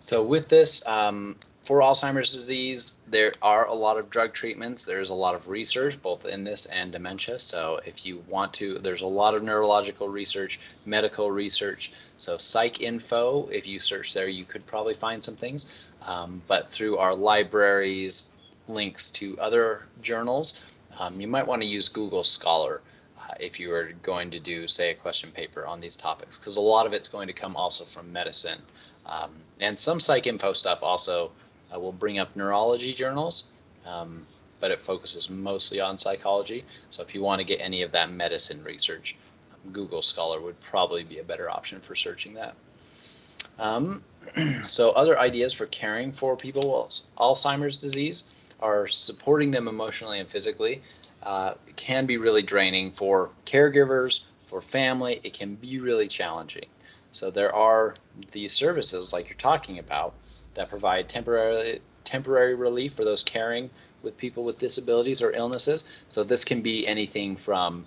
So with this, for Alzheimer's disease, there are a lot of drug treatments. There's a lot of research, both in this and dementia. So if you want to, there's a lot of neurological research, medical research. So PsycInfo, if you search there, you could probably find some things. But through our libraries, links to other journals, you might want to use Google Scholar if you are going to do, say, a question paper on these topics, because a lot of it's going to come also from medicine. And some PsycInfo stuff also will bring up neurology journals, but it focuses mostly on psychology. So if you want to get any of that medicine research, Google Scholar would probably be a better option for searching that. So other ideas for caring for people with Alzheimer's disease are supporting them emotionally and physically. It can be really draining for caregivers, for family. It can be really challenging. So there are these services like you're talking about that provide temporary relief for those caring with people with disabilities or illnesses. So this can be anything from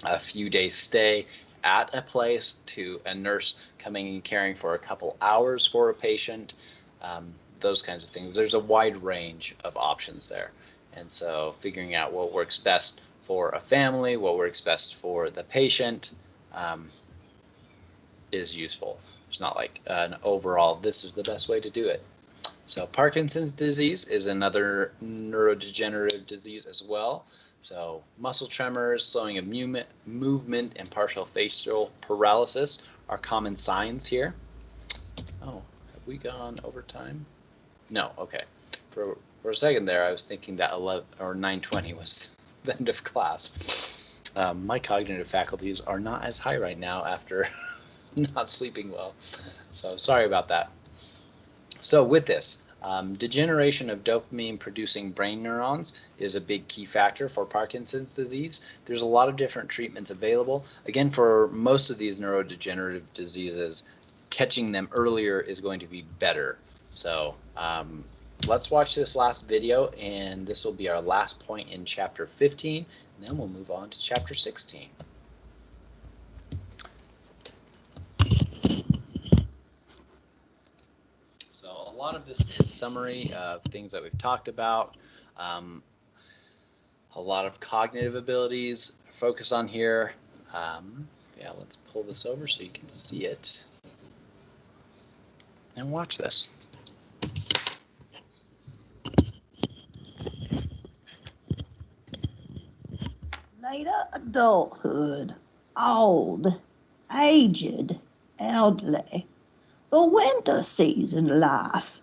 a few days stay at a place to a nurse coming and caring for a couple hours for a patient, those kinds of things. There's a wide range of options there. And so figuring out what works best for a family, what works best for the patient, is useful. It's not like an overall, this is the best way to do it. So Parkinson's disease is another neurodegenerative disease as well. So muscle tremors, slowing of movement, and partial facial paralysis are common signs here. Oh, have we gone over time? No, okay. For a second there, I was thinking that 11 or 9:20 was the end of class. My cognitive faculties are not as high right now after not sleeping well. So sorry about that. So with this, degeneration of dopamine-producing brain neurons is a big key factor for Parkinson's disease. There's a lot of different treatments available. Again, for most of these neurodegenerative diseases, catching them earlier is going to be better. So let's watch this last video, and this will be our last point in chapter 15, and then we'll move on to chapter 16. So a lot of this is summary of things that we've talked about. A lot of cognitive abilities focus on here. Yeah, let's pull this over so you can see it. And watch this. Later adulthood, old, aged, elderly, the winter season life,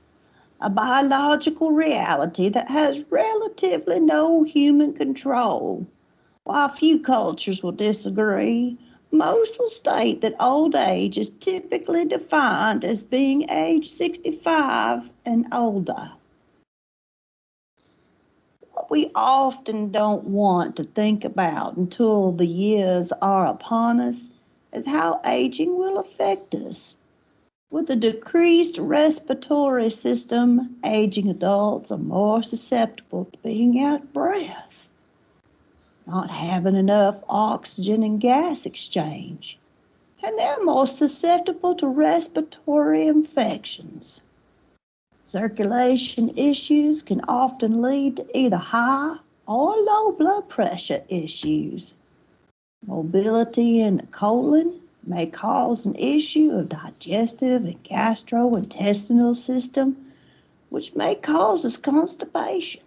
a biological reality that has relatively no human control. While few cultures will disagree, most will state that old age is typically defined as being age 65 and older. What we often don't want to think about until the years are upon us is how aging will affect us. With a decreased respiratory system, aging adults are more susceptible to being out of breath, not having enough oxygen and gas exchange, and they're more susceptible to respiratory infections. Circulation issues can often lead to either high or low blood pressure issues. Mobility in the colon may cause an issue of digestive and gastrointestinal system, which may cause us constipation.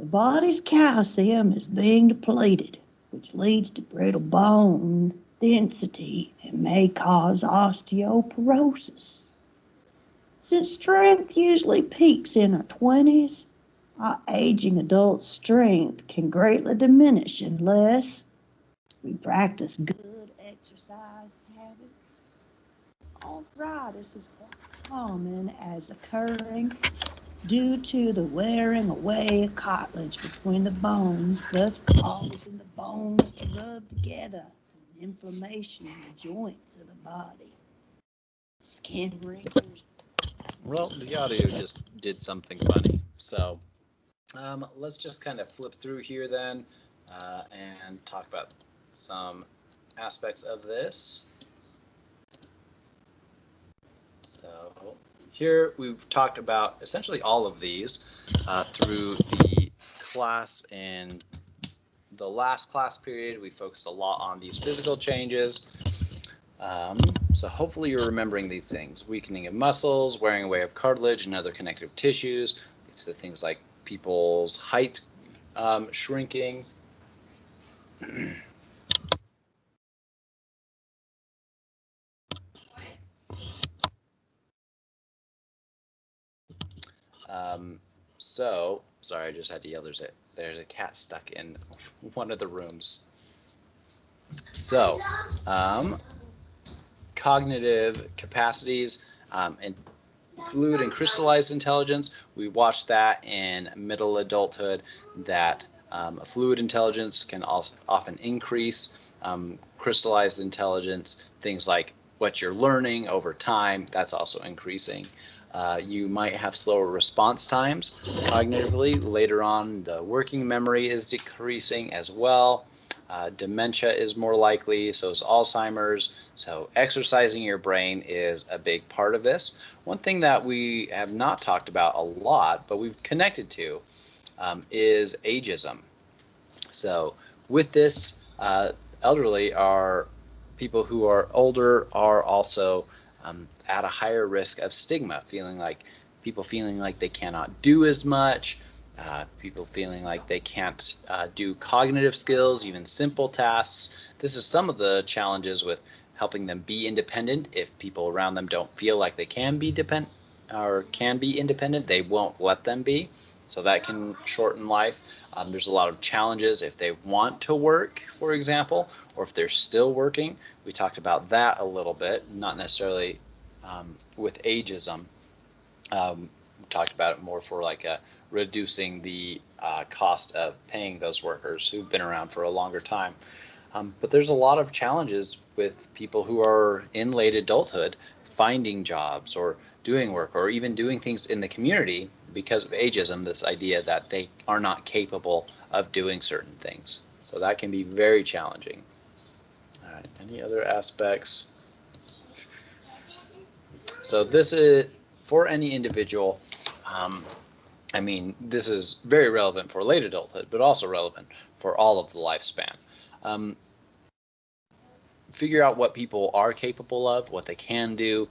The body's calcium is being depleted, which leads to brittle bone density and may cause osteoporosis. Since strength usually peaks in our 20s, our aging adult strength can greatly diminish unless we practice good exercise habits. Arthritis is quite common as occurring due to the wearing away of cartilage between the bones, thus causing the bones to rub together and inflammation in the joints of the body. Skin wrinkles. Well, the audio just did something funny. So let's just kind of flip through here then and talk about some aspects of this. So here we've talked about essentially all of these through the class. In the last class period, we focused a lot on these physical changes. So hopefully you're remembering these things: weakening of muscles, wearing away of cartilage and other connective tissues. It's the things like people's height shrinking. So, sorry, I just had to yell. There's a cat stuck in one of the rooms. So, cognitive capacities and fluid and crystallized intelligence. We watched that in middle adulthood, that fluid intelligence can also often increase. Crystallized intelligence, things like what you're learning over time, that's also increasing. You might have slower response times cognitively. Later on, the working memory is decreasing as well. Dementia is more likely, so is Alzheimer's. So exercising your brain is a big part of this. One thing that we have not talked about a lot, but we've connected to, is ageism. So with this, elderly are people who are older are also at a higher risk of stigma, feeling like they cannot do as much, people feeling like they can't do cognitive skills, even simple tasks. This is some of the challenges with helping them be independent. If people around them don't feel like they can be independent, they won't let them be. So that can shorten life. There's a lot of challenges if they want to work, for example, or if they're still working. We talked about that a little bit, not necessarily with ageism. We talked about it more for like reducing the cost of paying those workers who've been around for a longer time. But there's a lot of challenges with people who are in late adulthood finding jobs or doing work or even doing things in the community because of ageism, this idea that they are not capable of doing certain things. So that can be very challenging. All right, any other aspects? So this is for any individual. I mean, this is very relevant for late adulthood, but also relevant for all of the lifespan. Figure out what people are capable of, what they can do,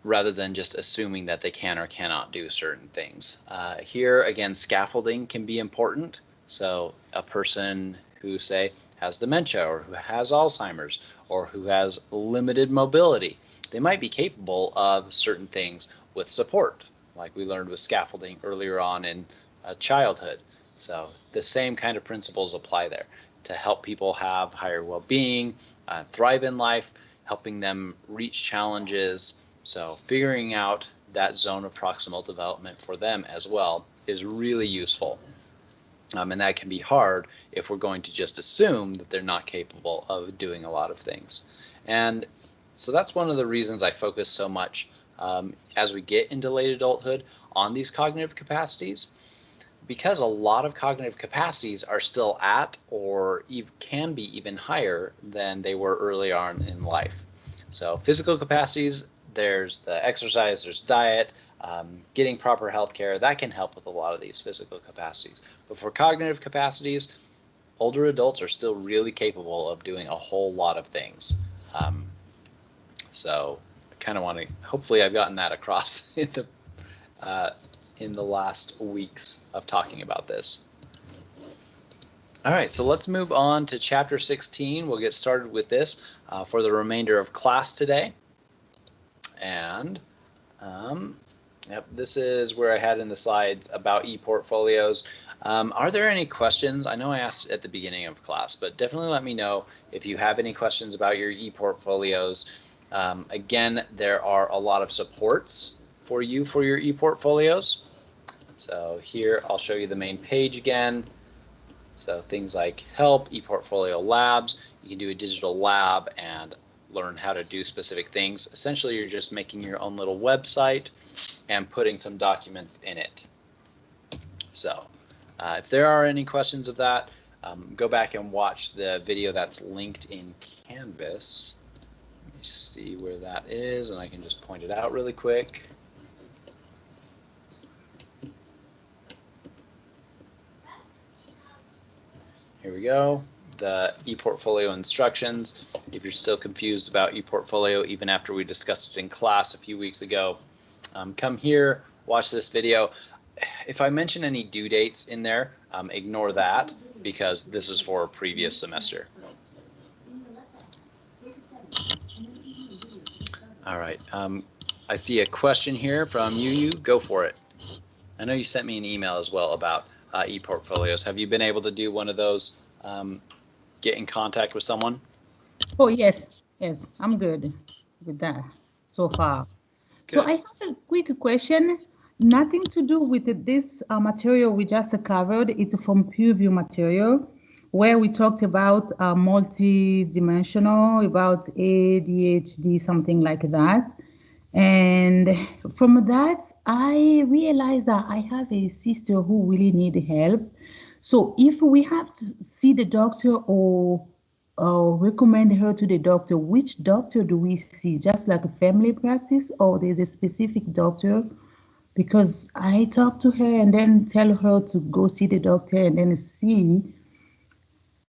rather than just assuming that they can or cannot do certain things. Here, again, scaffolding can be important. So a person who, say, has dementia or who has Alzheimer's or who has limited mobility, they might be capable of certain things with support, like we learned with scaffolding earlier on in childhood. So the same kind of principles apply there to help people have higher well-being, thrive in life, helping them reach challenges. So figuring out that zone of proximal development for them as well is really useful. And that can be hard if we're going to just assume that they're not capable of doing a lot of things. And So that's one of the reasons I focus so much as we get into late adulthood on these cognitive capacities, because a lot of cognitive capacities are still at or can be even higher than they were early on in life. So physical capacities, there's the exercise, there's diet, getting proper health care, that can help with a lot of these physical capacities. But for cognitive capacities, older adults are still really capable of doing a whole lot of things. So I kind of want to, hopefully I've gotten that across in the last weeks of talking about this. All right, so let's move on to chapter 16. We'll get started with this for the remainder of class today. And yep, this is where I had in the slides about e-portfolios. Are there any questions? I know I asked at the beginning of class, but definitely let me know if you have any questions about your e-portfolios. Again, there are a lot of supports for you for your e-portfolios. So here I'll show you the main page again. So things like help, ePortfolio labs, you can do a digital lab and learn how to do specific things. Essentially, you're just making your own little website and putting some documents in it. So if there are any questions of that, go back and watch the video that's linked in Canvas. Let me see where that is, and I can just point it out really quick. Here we go, the ePortfolio instructions. If you're still confused about ePortfolio, even after we discussed it in class a few weeks ago, come here, watch this video. If I mention any due dates in there, ignore that because this is for a previous semester. All right, I see a question here from you. Go for it. I know you sent me an email as well about e-portfolios. Have you been able to do one of those, get in contact with someone? Oh, yes, I'm good with that so far. Good. So I have a quick question, nothing to do with this material we just covered. It's from PureView material where we talked about multi-dimensional, about ADHD, something like that. And from that, I realized that I have a sister who really needs help. So if we have to see the doctor or recommend her to the doctor, which doctor do we see? Just like a family practice, or there's a specific doctor? Because I talk to her and then tell her to go see the doctor and then see.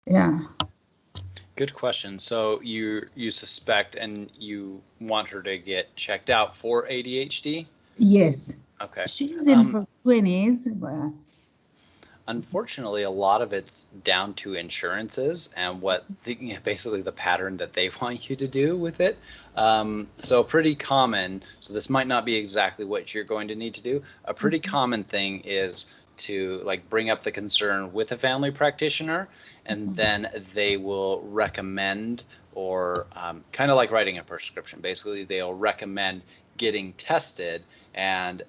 Yeah. Good question. So you suspect and you want her to get checked out for ADHD? Yes. Okay. She's in her 20s. But... Unfortunately, a lot of it's down to insurances and what basically the pattern that they want you to do with it. So pretty common, so this might not be exactly what you're going to need to do. A pretty common thing is to bring up the concern with a family practitioner, and then they will recommend, or kind of like writing a prescription. Basically, they'll recommend getting tested, and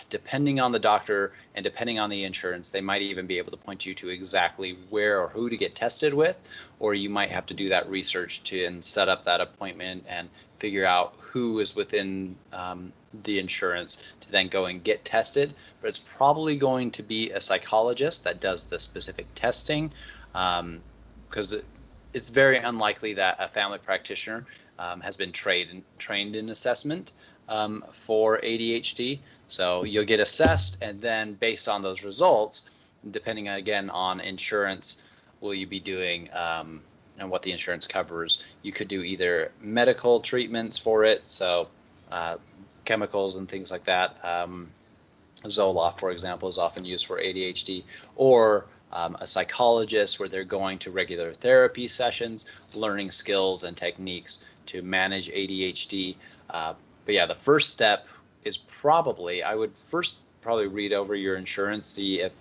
depending on the doctor and depending on the insurance, they might even be able to point you to exactly where or who to get tested with, or you might have to do that research and set up that appointment and figure out who is within the insurance to then go and get tested. But it's probably going to be a psychologist that does the specific testing, because it's very unlikely that a family practitioner has been trained in assessment for ADHD. So you'll get assessed, and then based on those results, depending again on insurance, will you be doing and what the insurance covers, you could do either medical treatments for it, so chemicals and things like that. Zoloft, for example, is often used for ADHD, or a psychologist where they're going to regular therapy sessions, learning skills and techniques to manage ADHD. But yeah, the first step is I would first probably read over your insurance, see if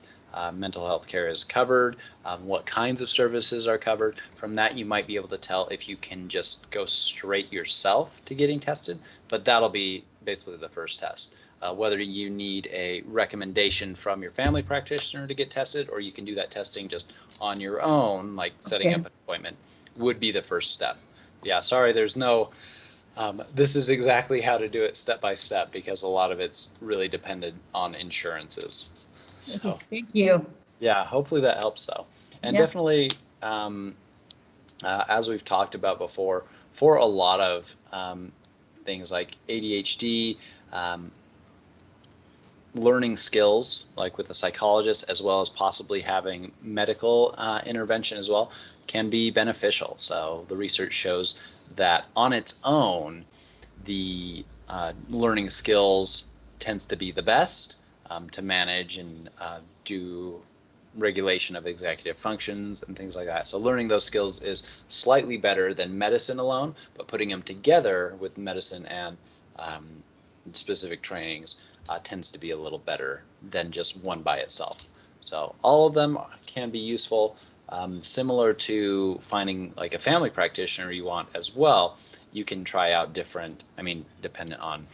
mental health care is covered, what kinds of services are covered. From that, you might be able to tell if you can just go straight yourself to getting tested, but that'll be basically the first test. Whether you need a recommendation from your family practitioner to get tested, or you can do that testing just on your own, like setting up an appointment, would be the first step. Yeah, sorry, there's no This is exactly how to do it step by step because a lot of it's really dependent on insurances. So, Okay, thank you. yeah, hopefully that helps though. And Yeah. definitely, as we've talked about before, for a lot of things like ADHD, learning skills, like with a psychologist, as well as possibly having medical intervention as well, can be beneficial. So the research shows that on its own, the learning skills tends to be the best to manage and do regulation of executive functions and things like that. So learning those skills is slightly better than medicine alone, but putting them together with medicine and specific trainings tends to be a little better than just one by itself. So all of them can be useful. Similar to finding like a family practitioner you want as well, you can try out different, I mean, dependent on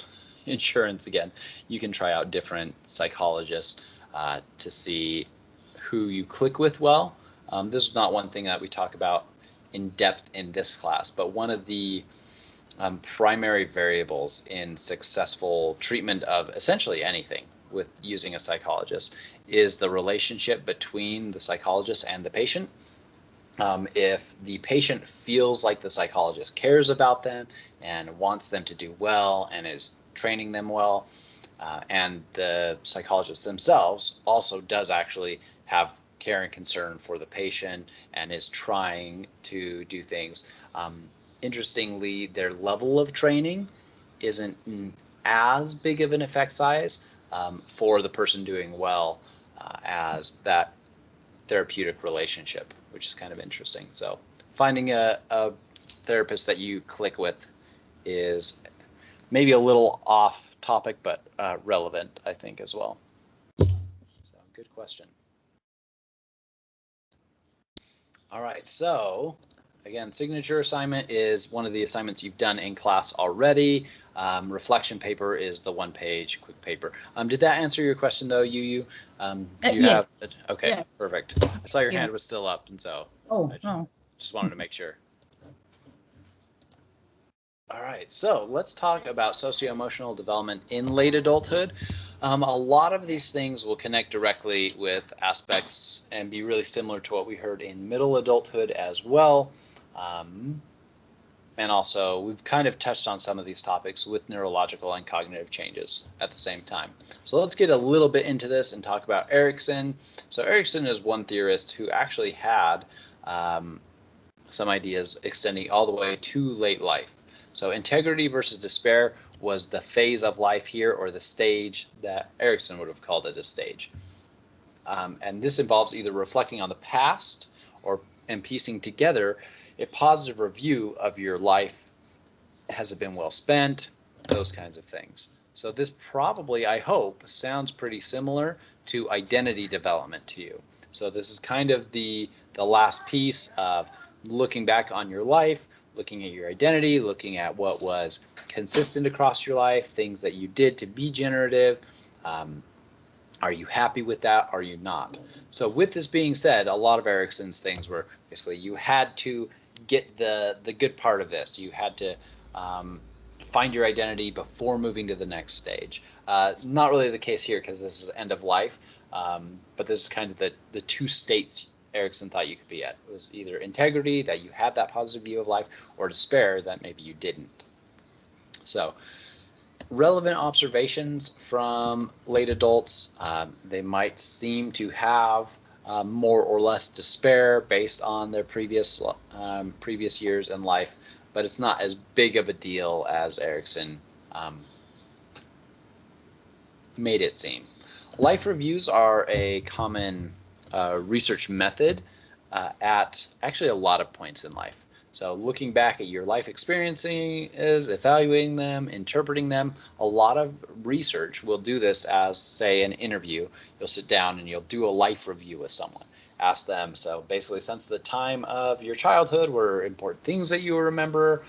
insurance again, you can try out different psychologists to see who you click with well. This is not one thing that we talk about in depth in this class, but one of the primary variables in successful treatment of essentially anything with using a psychologist is the relationship between the psychologist and the patient. If the patient feels like the psychologist cares about them and wants them to do well and is training them well, and the psychologist themselves also does actually have care and concern for the patient and is trying to do things. Interestingly, their level of training isn't as big of an effect size for the person doing well as that therapeutic relationship, which is kind of interesting. So finding a therapist that you click with is maybe a little off topic, but relevant, I think, as well. So good question. All right, so again, signature assignment is one of the assignments you've done in class already. Reflection paper is the one-page quick paper. Did that answer your question though, Yu? Do you Yes. have? Okay, Yes. perfect. I saw your Yeah. hand was still up, and so Oh, I no. just wanted to make sure. All right, so let's talk about socio-emotional development in late adulthood. A lot of these things will connect directly with aspects and be really similar to what we heard in middle adulthood as well. And also, we've kind of touched on some of these topics with neurological and cognitive changes at the same time. So let's get a little bit into this and talk about Erikson. So Erikson is one theorist who actually had some ideas extending all the way to late life. So integrity versus despair was the phase of life here, or the stage that Erikson would have called it a stage. And this involves either reflecting on the past and piecing together a positive review of your life. Has it been well spent? Those kinds of things. So this probably, I hope, sounds pretty similar to identity development to you. So this is kind of the last piece of looking back on your life, looking at your identity, looking at what was consistent across your life, things that you did to be generative. Are you happy with that? Are you not? So with this being said, a lot of Erikson's things were basically you had to get the good part of this. You had to find your identity before moving to the next stage. Not really the case here because this is end of life, but this is kind of the two states Erikson thought you could be at. It was either integrity, that you had that positive view of life, or despair, that maybe you didn't. So relevant observations from late adults, they might seem to have more or less despair based on their previous years in life, but it's not as big of a deal as Erikson made it seem. Life reviews are a common research method at actually a lot of points in life. So looking back at your life experiences, evaluating them, interpreting them, a lot of research will do this as, say, an interview. You'll sit down and you'll do a life review with someone. Ask them, so basically, since the time of your childhood, were important things that you remember?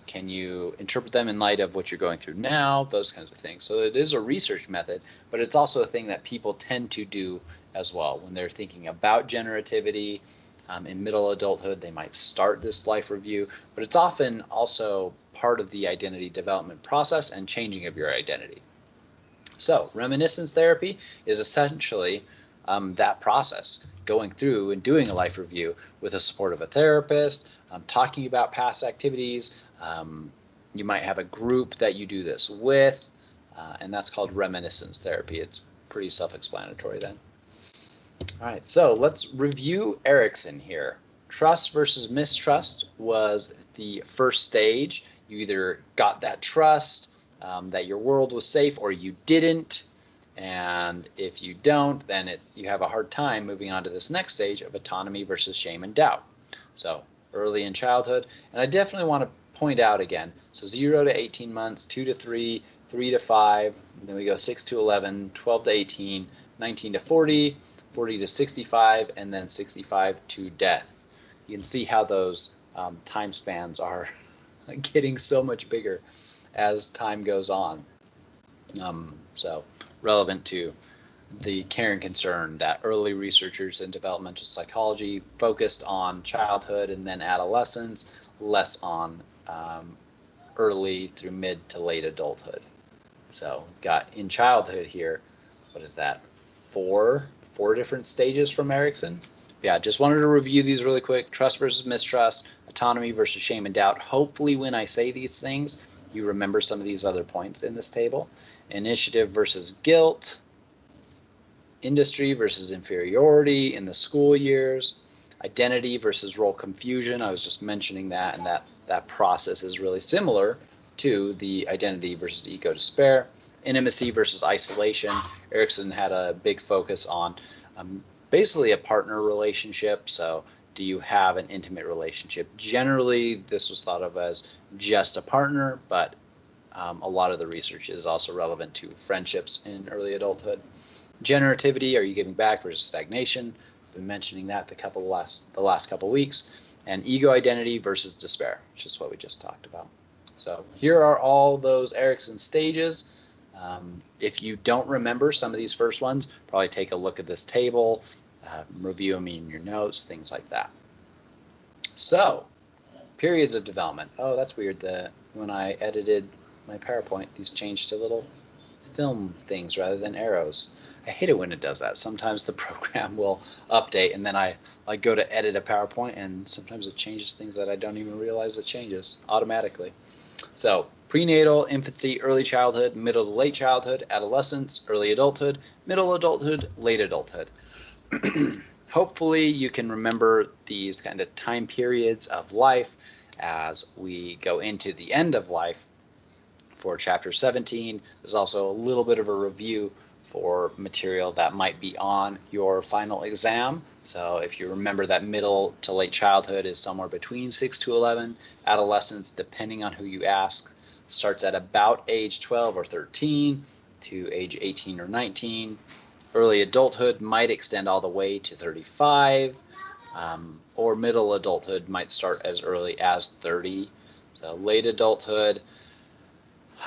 Can you interpret them in light of what you're going through now? Those kinds of things. So it is a research method, but it's also a thing that people tend to do as well when they're thinking about generativity. In middle adulthood, they might start this life review, but it's often also part of the identity development process and changing of your identity. So reminiscence therapy is essentially that process, going through and doing a life review with the support of a therapist, talking about past activities. You might have a group that you do this with, and that's called reminiscence therapy. It's pretty self-explanatory then. All right, so let's review Erikson here. Trust versus mistrust was the first stage. You either got that trust, that your world was safe, or you didn't. And if you don't, then you have a hard time moving on to this next stage of autonomy versus shame and doubt. So early in childhood, and I definitely want to point out again, so 0 to 18 months, 2 to 3, 3 to 5, then we go 6 to 11, 12 to 18, 19 to 40, 40 to 65, and then 65 to death. You can see how those time spans are getting so much bigger as time goes on. So relevant to the care and concern that early researchers in developmental psychology focused on childhood and then adolescence, less on early through mid to late adulthood. So we've got in childhood here, what is that, four different stages from Erikson. Yeah, just wanted to review these really quick. Trust versus mistrust, autonomy versus shame and doubt. Hopefully when I say these things, you remember some of these other points in this table. Initiative versus guilt, industry versus inferiority in the school years, identity versus role confusion. I was just mentioning that, and that process is really similar to the identity versus ego despair. Intimacy versus isolation. Erikson had a big focus on basically a partner relationship. So do you have an intimate relationship? Generally, this was thought of as just a partner, but a lot of the research is also relevant to friendships in early adulthood. Generativity, are you giving back versus stagnation? I've been mentioning that the last couple weeks. And ego identity versus despair, which is what we just talked about. So here are all those Erikson stages. If you don't remember some of these first ones, probably take a look at this table, review them in your notes, things like that. So, periods of development. Oh, that's weird. When I edited my PowerPoint, these changed to little film things rather than arrows. I hate it when it does that. Sometimes the program will update, and then I go to edit a PowerPoint, and sometimes it changes things that I don't even realize it changes automatically. So prenatal, infancy, early childhood, middle to late childhood, adolescence, early adulthood, middle adulthood, late adulthood. Hopefully you can remember these kind of time periods of life as we go into the end of life. For chapter 17, there's also a little bit of a review for material that might be on your final exam. So if you remember that middle to late childhood is somewhere between 6 to 11, adolescence, depending on who you ask, starts at about age 12 or 13 to age 18 or 19. Early adulthood might extend all the way to 35, or middle adulthood might start as early as 30. So late adulthood,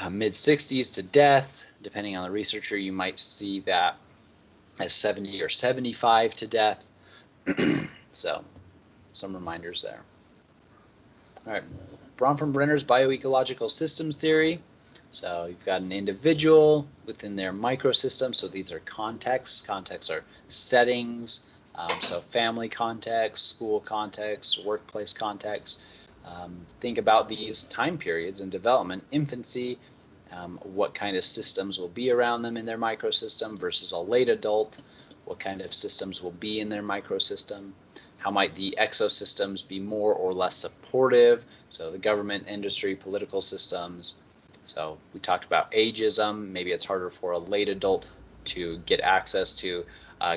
mid-60s to death. Depending on the researcher, you might see that as 70 or 75 to death. So some reminders there. All right, Bronfenbrenner's bioecological systems theory. So you've got an individual within their microsystem. So these are contexts. Contexts are settings. So family context, school context, workplace context. Think about these time periods in development. Infancy, what kind of systems will be around them in their microsystem versus a late adult. What kind of systems will be in their microsystem? How might the exosystems be more or less supportive? So the government, industry, political systems. So we talked about ageism. Maybe it's harder for a late adult to get access to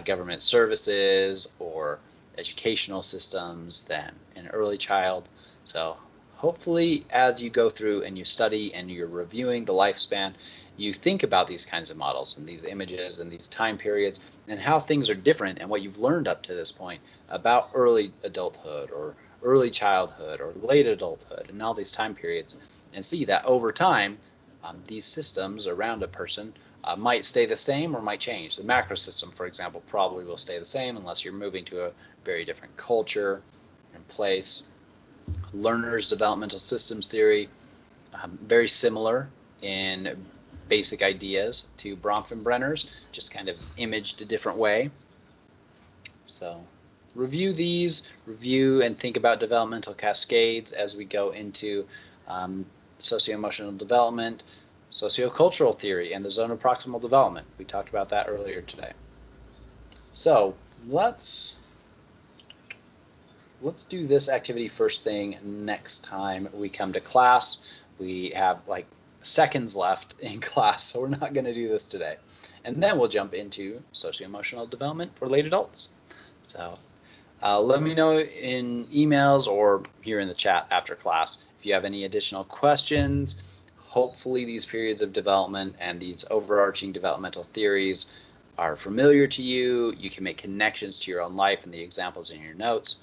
government services or educational systems than an early child. So hopefully as you go through and you study and you're reviewing the lifespan, you think about these kinds of models and these images and these time periods and how things are different and what you've learned up to this point about early adulthood or early childhood or late adulthood and all these time periods, and see that over time these systems around a person might stay the same or might change. The macro system, for example, probably will stay the same unless you're moving to a very different culture and place. Learner's developmental systems theory, very similar in basic ideas to Bronfenbrenner's, just kind of imaged a different way. So review these, review and think about developmental cascades as we go into socio-emotional development, sociocultural theory, and the zone of proximal development. We talked about that earlier today. So let's do this activity first thing next time we come to class. We have like seconds left in class, so we're not going to do this today. And then we'll jump into socio-emotional development for late adults. So let me know in emails or here in the chat after class if you have any additional questions. Hopefully these periods of development and these overarching developmental theories are familiar to you. You can make connections to your own life and the examples in your notes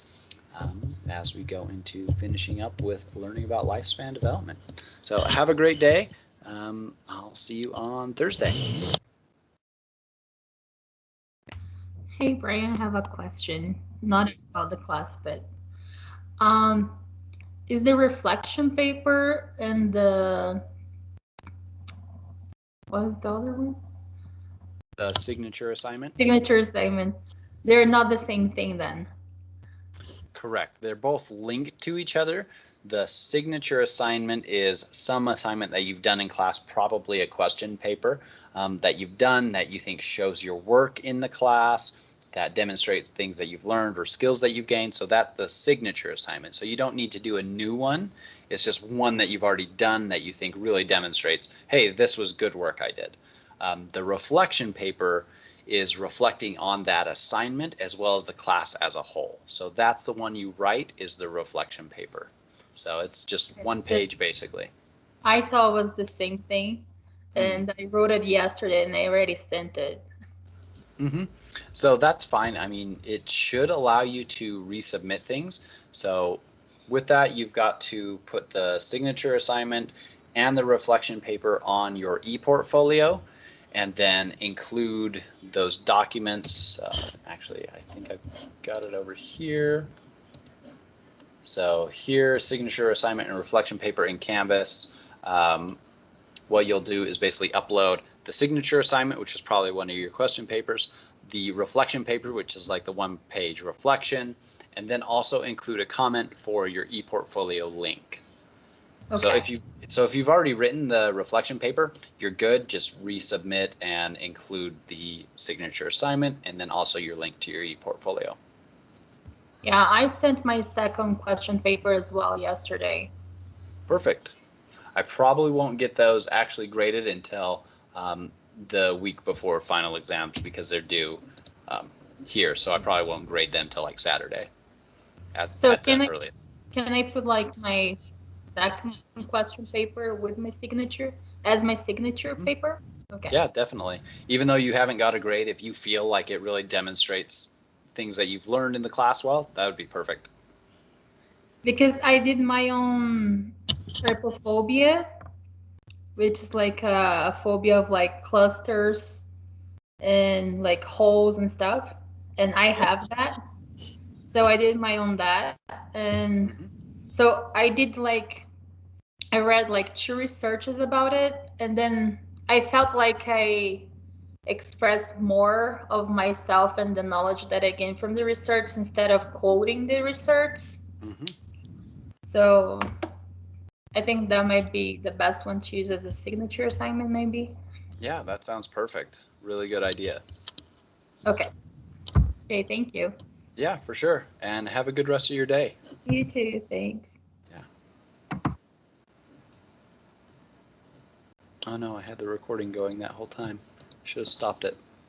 as we go into finishing up with learning about lifespan development. So have a great day. I'll see you on Thursday. Hey Brian, I have a question. Not about the class, but is the reflection paper and the what is the other one? The signature assignment? Signature assignment. They're not the same thing then. Correct. They're both linked to each other. The signature assignment is some assignment that you've done in class, probably a question paper that you've done that you think shows your work in the class, that demonstrates things that you've learned or skills that you've gained. So that's the signature assignment. So you don't need to do a new one. It's just one that you've already done that you think really demonstrates, hey, this was good work I did. The reflection paper is reflecting on that assignment as well as the class as a whole. So that's the one you write, is the reflection paper. So it's just one page basically. I thought it was the same thing, and I wrote it yesterday and I already sent it. So that's fine. I mean, it should allow you to resubmit things. So with that, you've got to put the signature assignment and the reflection paper on your ePortfolio, and then include those documents. Actually, I think I've got it over here. So here, signature assignment and reflection paper in Canvas. What you'll do is basically upload the signature assignment, which is probably one of your question papers, the reflection paper, which is like the one-page reflection, and then also include a comment for your ePortfolio link. Okay. So if you've already written the reflection paper, you're good. Just resubmit and include the signature assignment and then also your link to your ePortfolio. Yeah, I sent my second question paper as well yesterday. Perfect. I probably won't get those actually graded until the week before final exams because they're due here. So I probably won't grade them till like Saturday at the earliest. Can I put like my second question paper with my signature as my signature paper? Okay. Yeah, definitely. Even though you haven't got a grade, if you feel like it really demonstrates things that you've learned in the class well, that would be perfect. Because I did my own trypophobia, which is like a phobia of like clusters and like holes and stuff, and I have that. So I did my own that, and so I did like, I read like 2 researches about it, and then I felt like I expressed more of myself and the knowledge that I gained from the research instead of quoting the research. So I think that might be the best one to use as a signature assignment, maybe. Yeah, that sounds perfect. Really good idea. Okay. Okay, thank you. Yeah, for sure. And have a good rest of your day. You too, thanks. Yeah. Oh no, I had the recording going that whole time. Should have stopped it.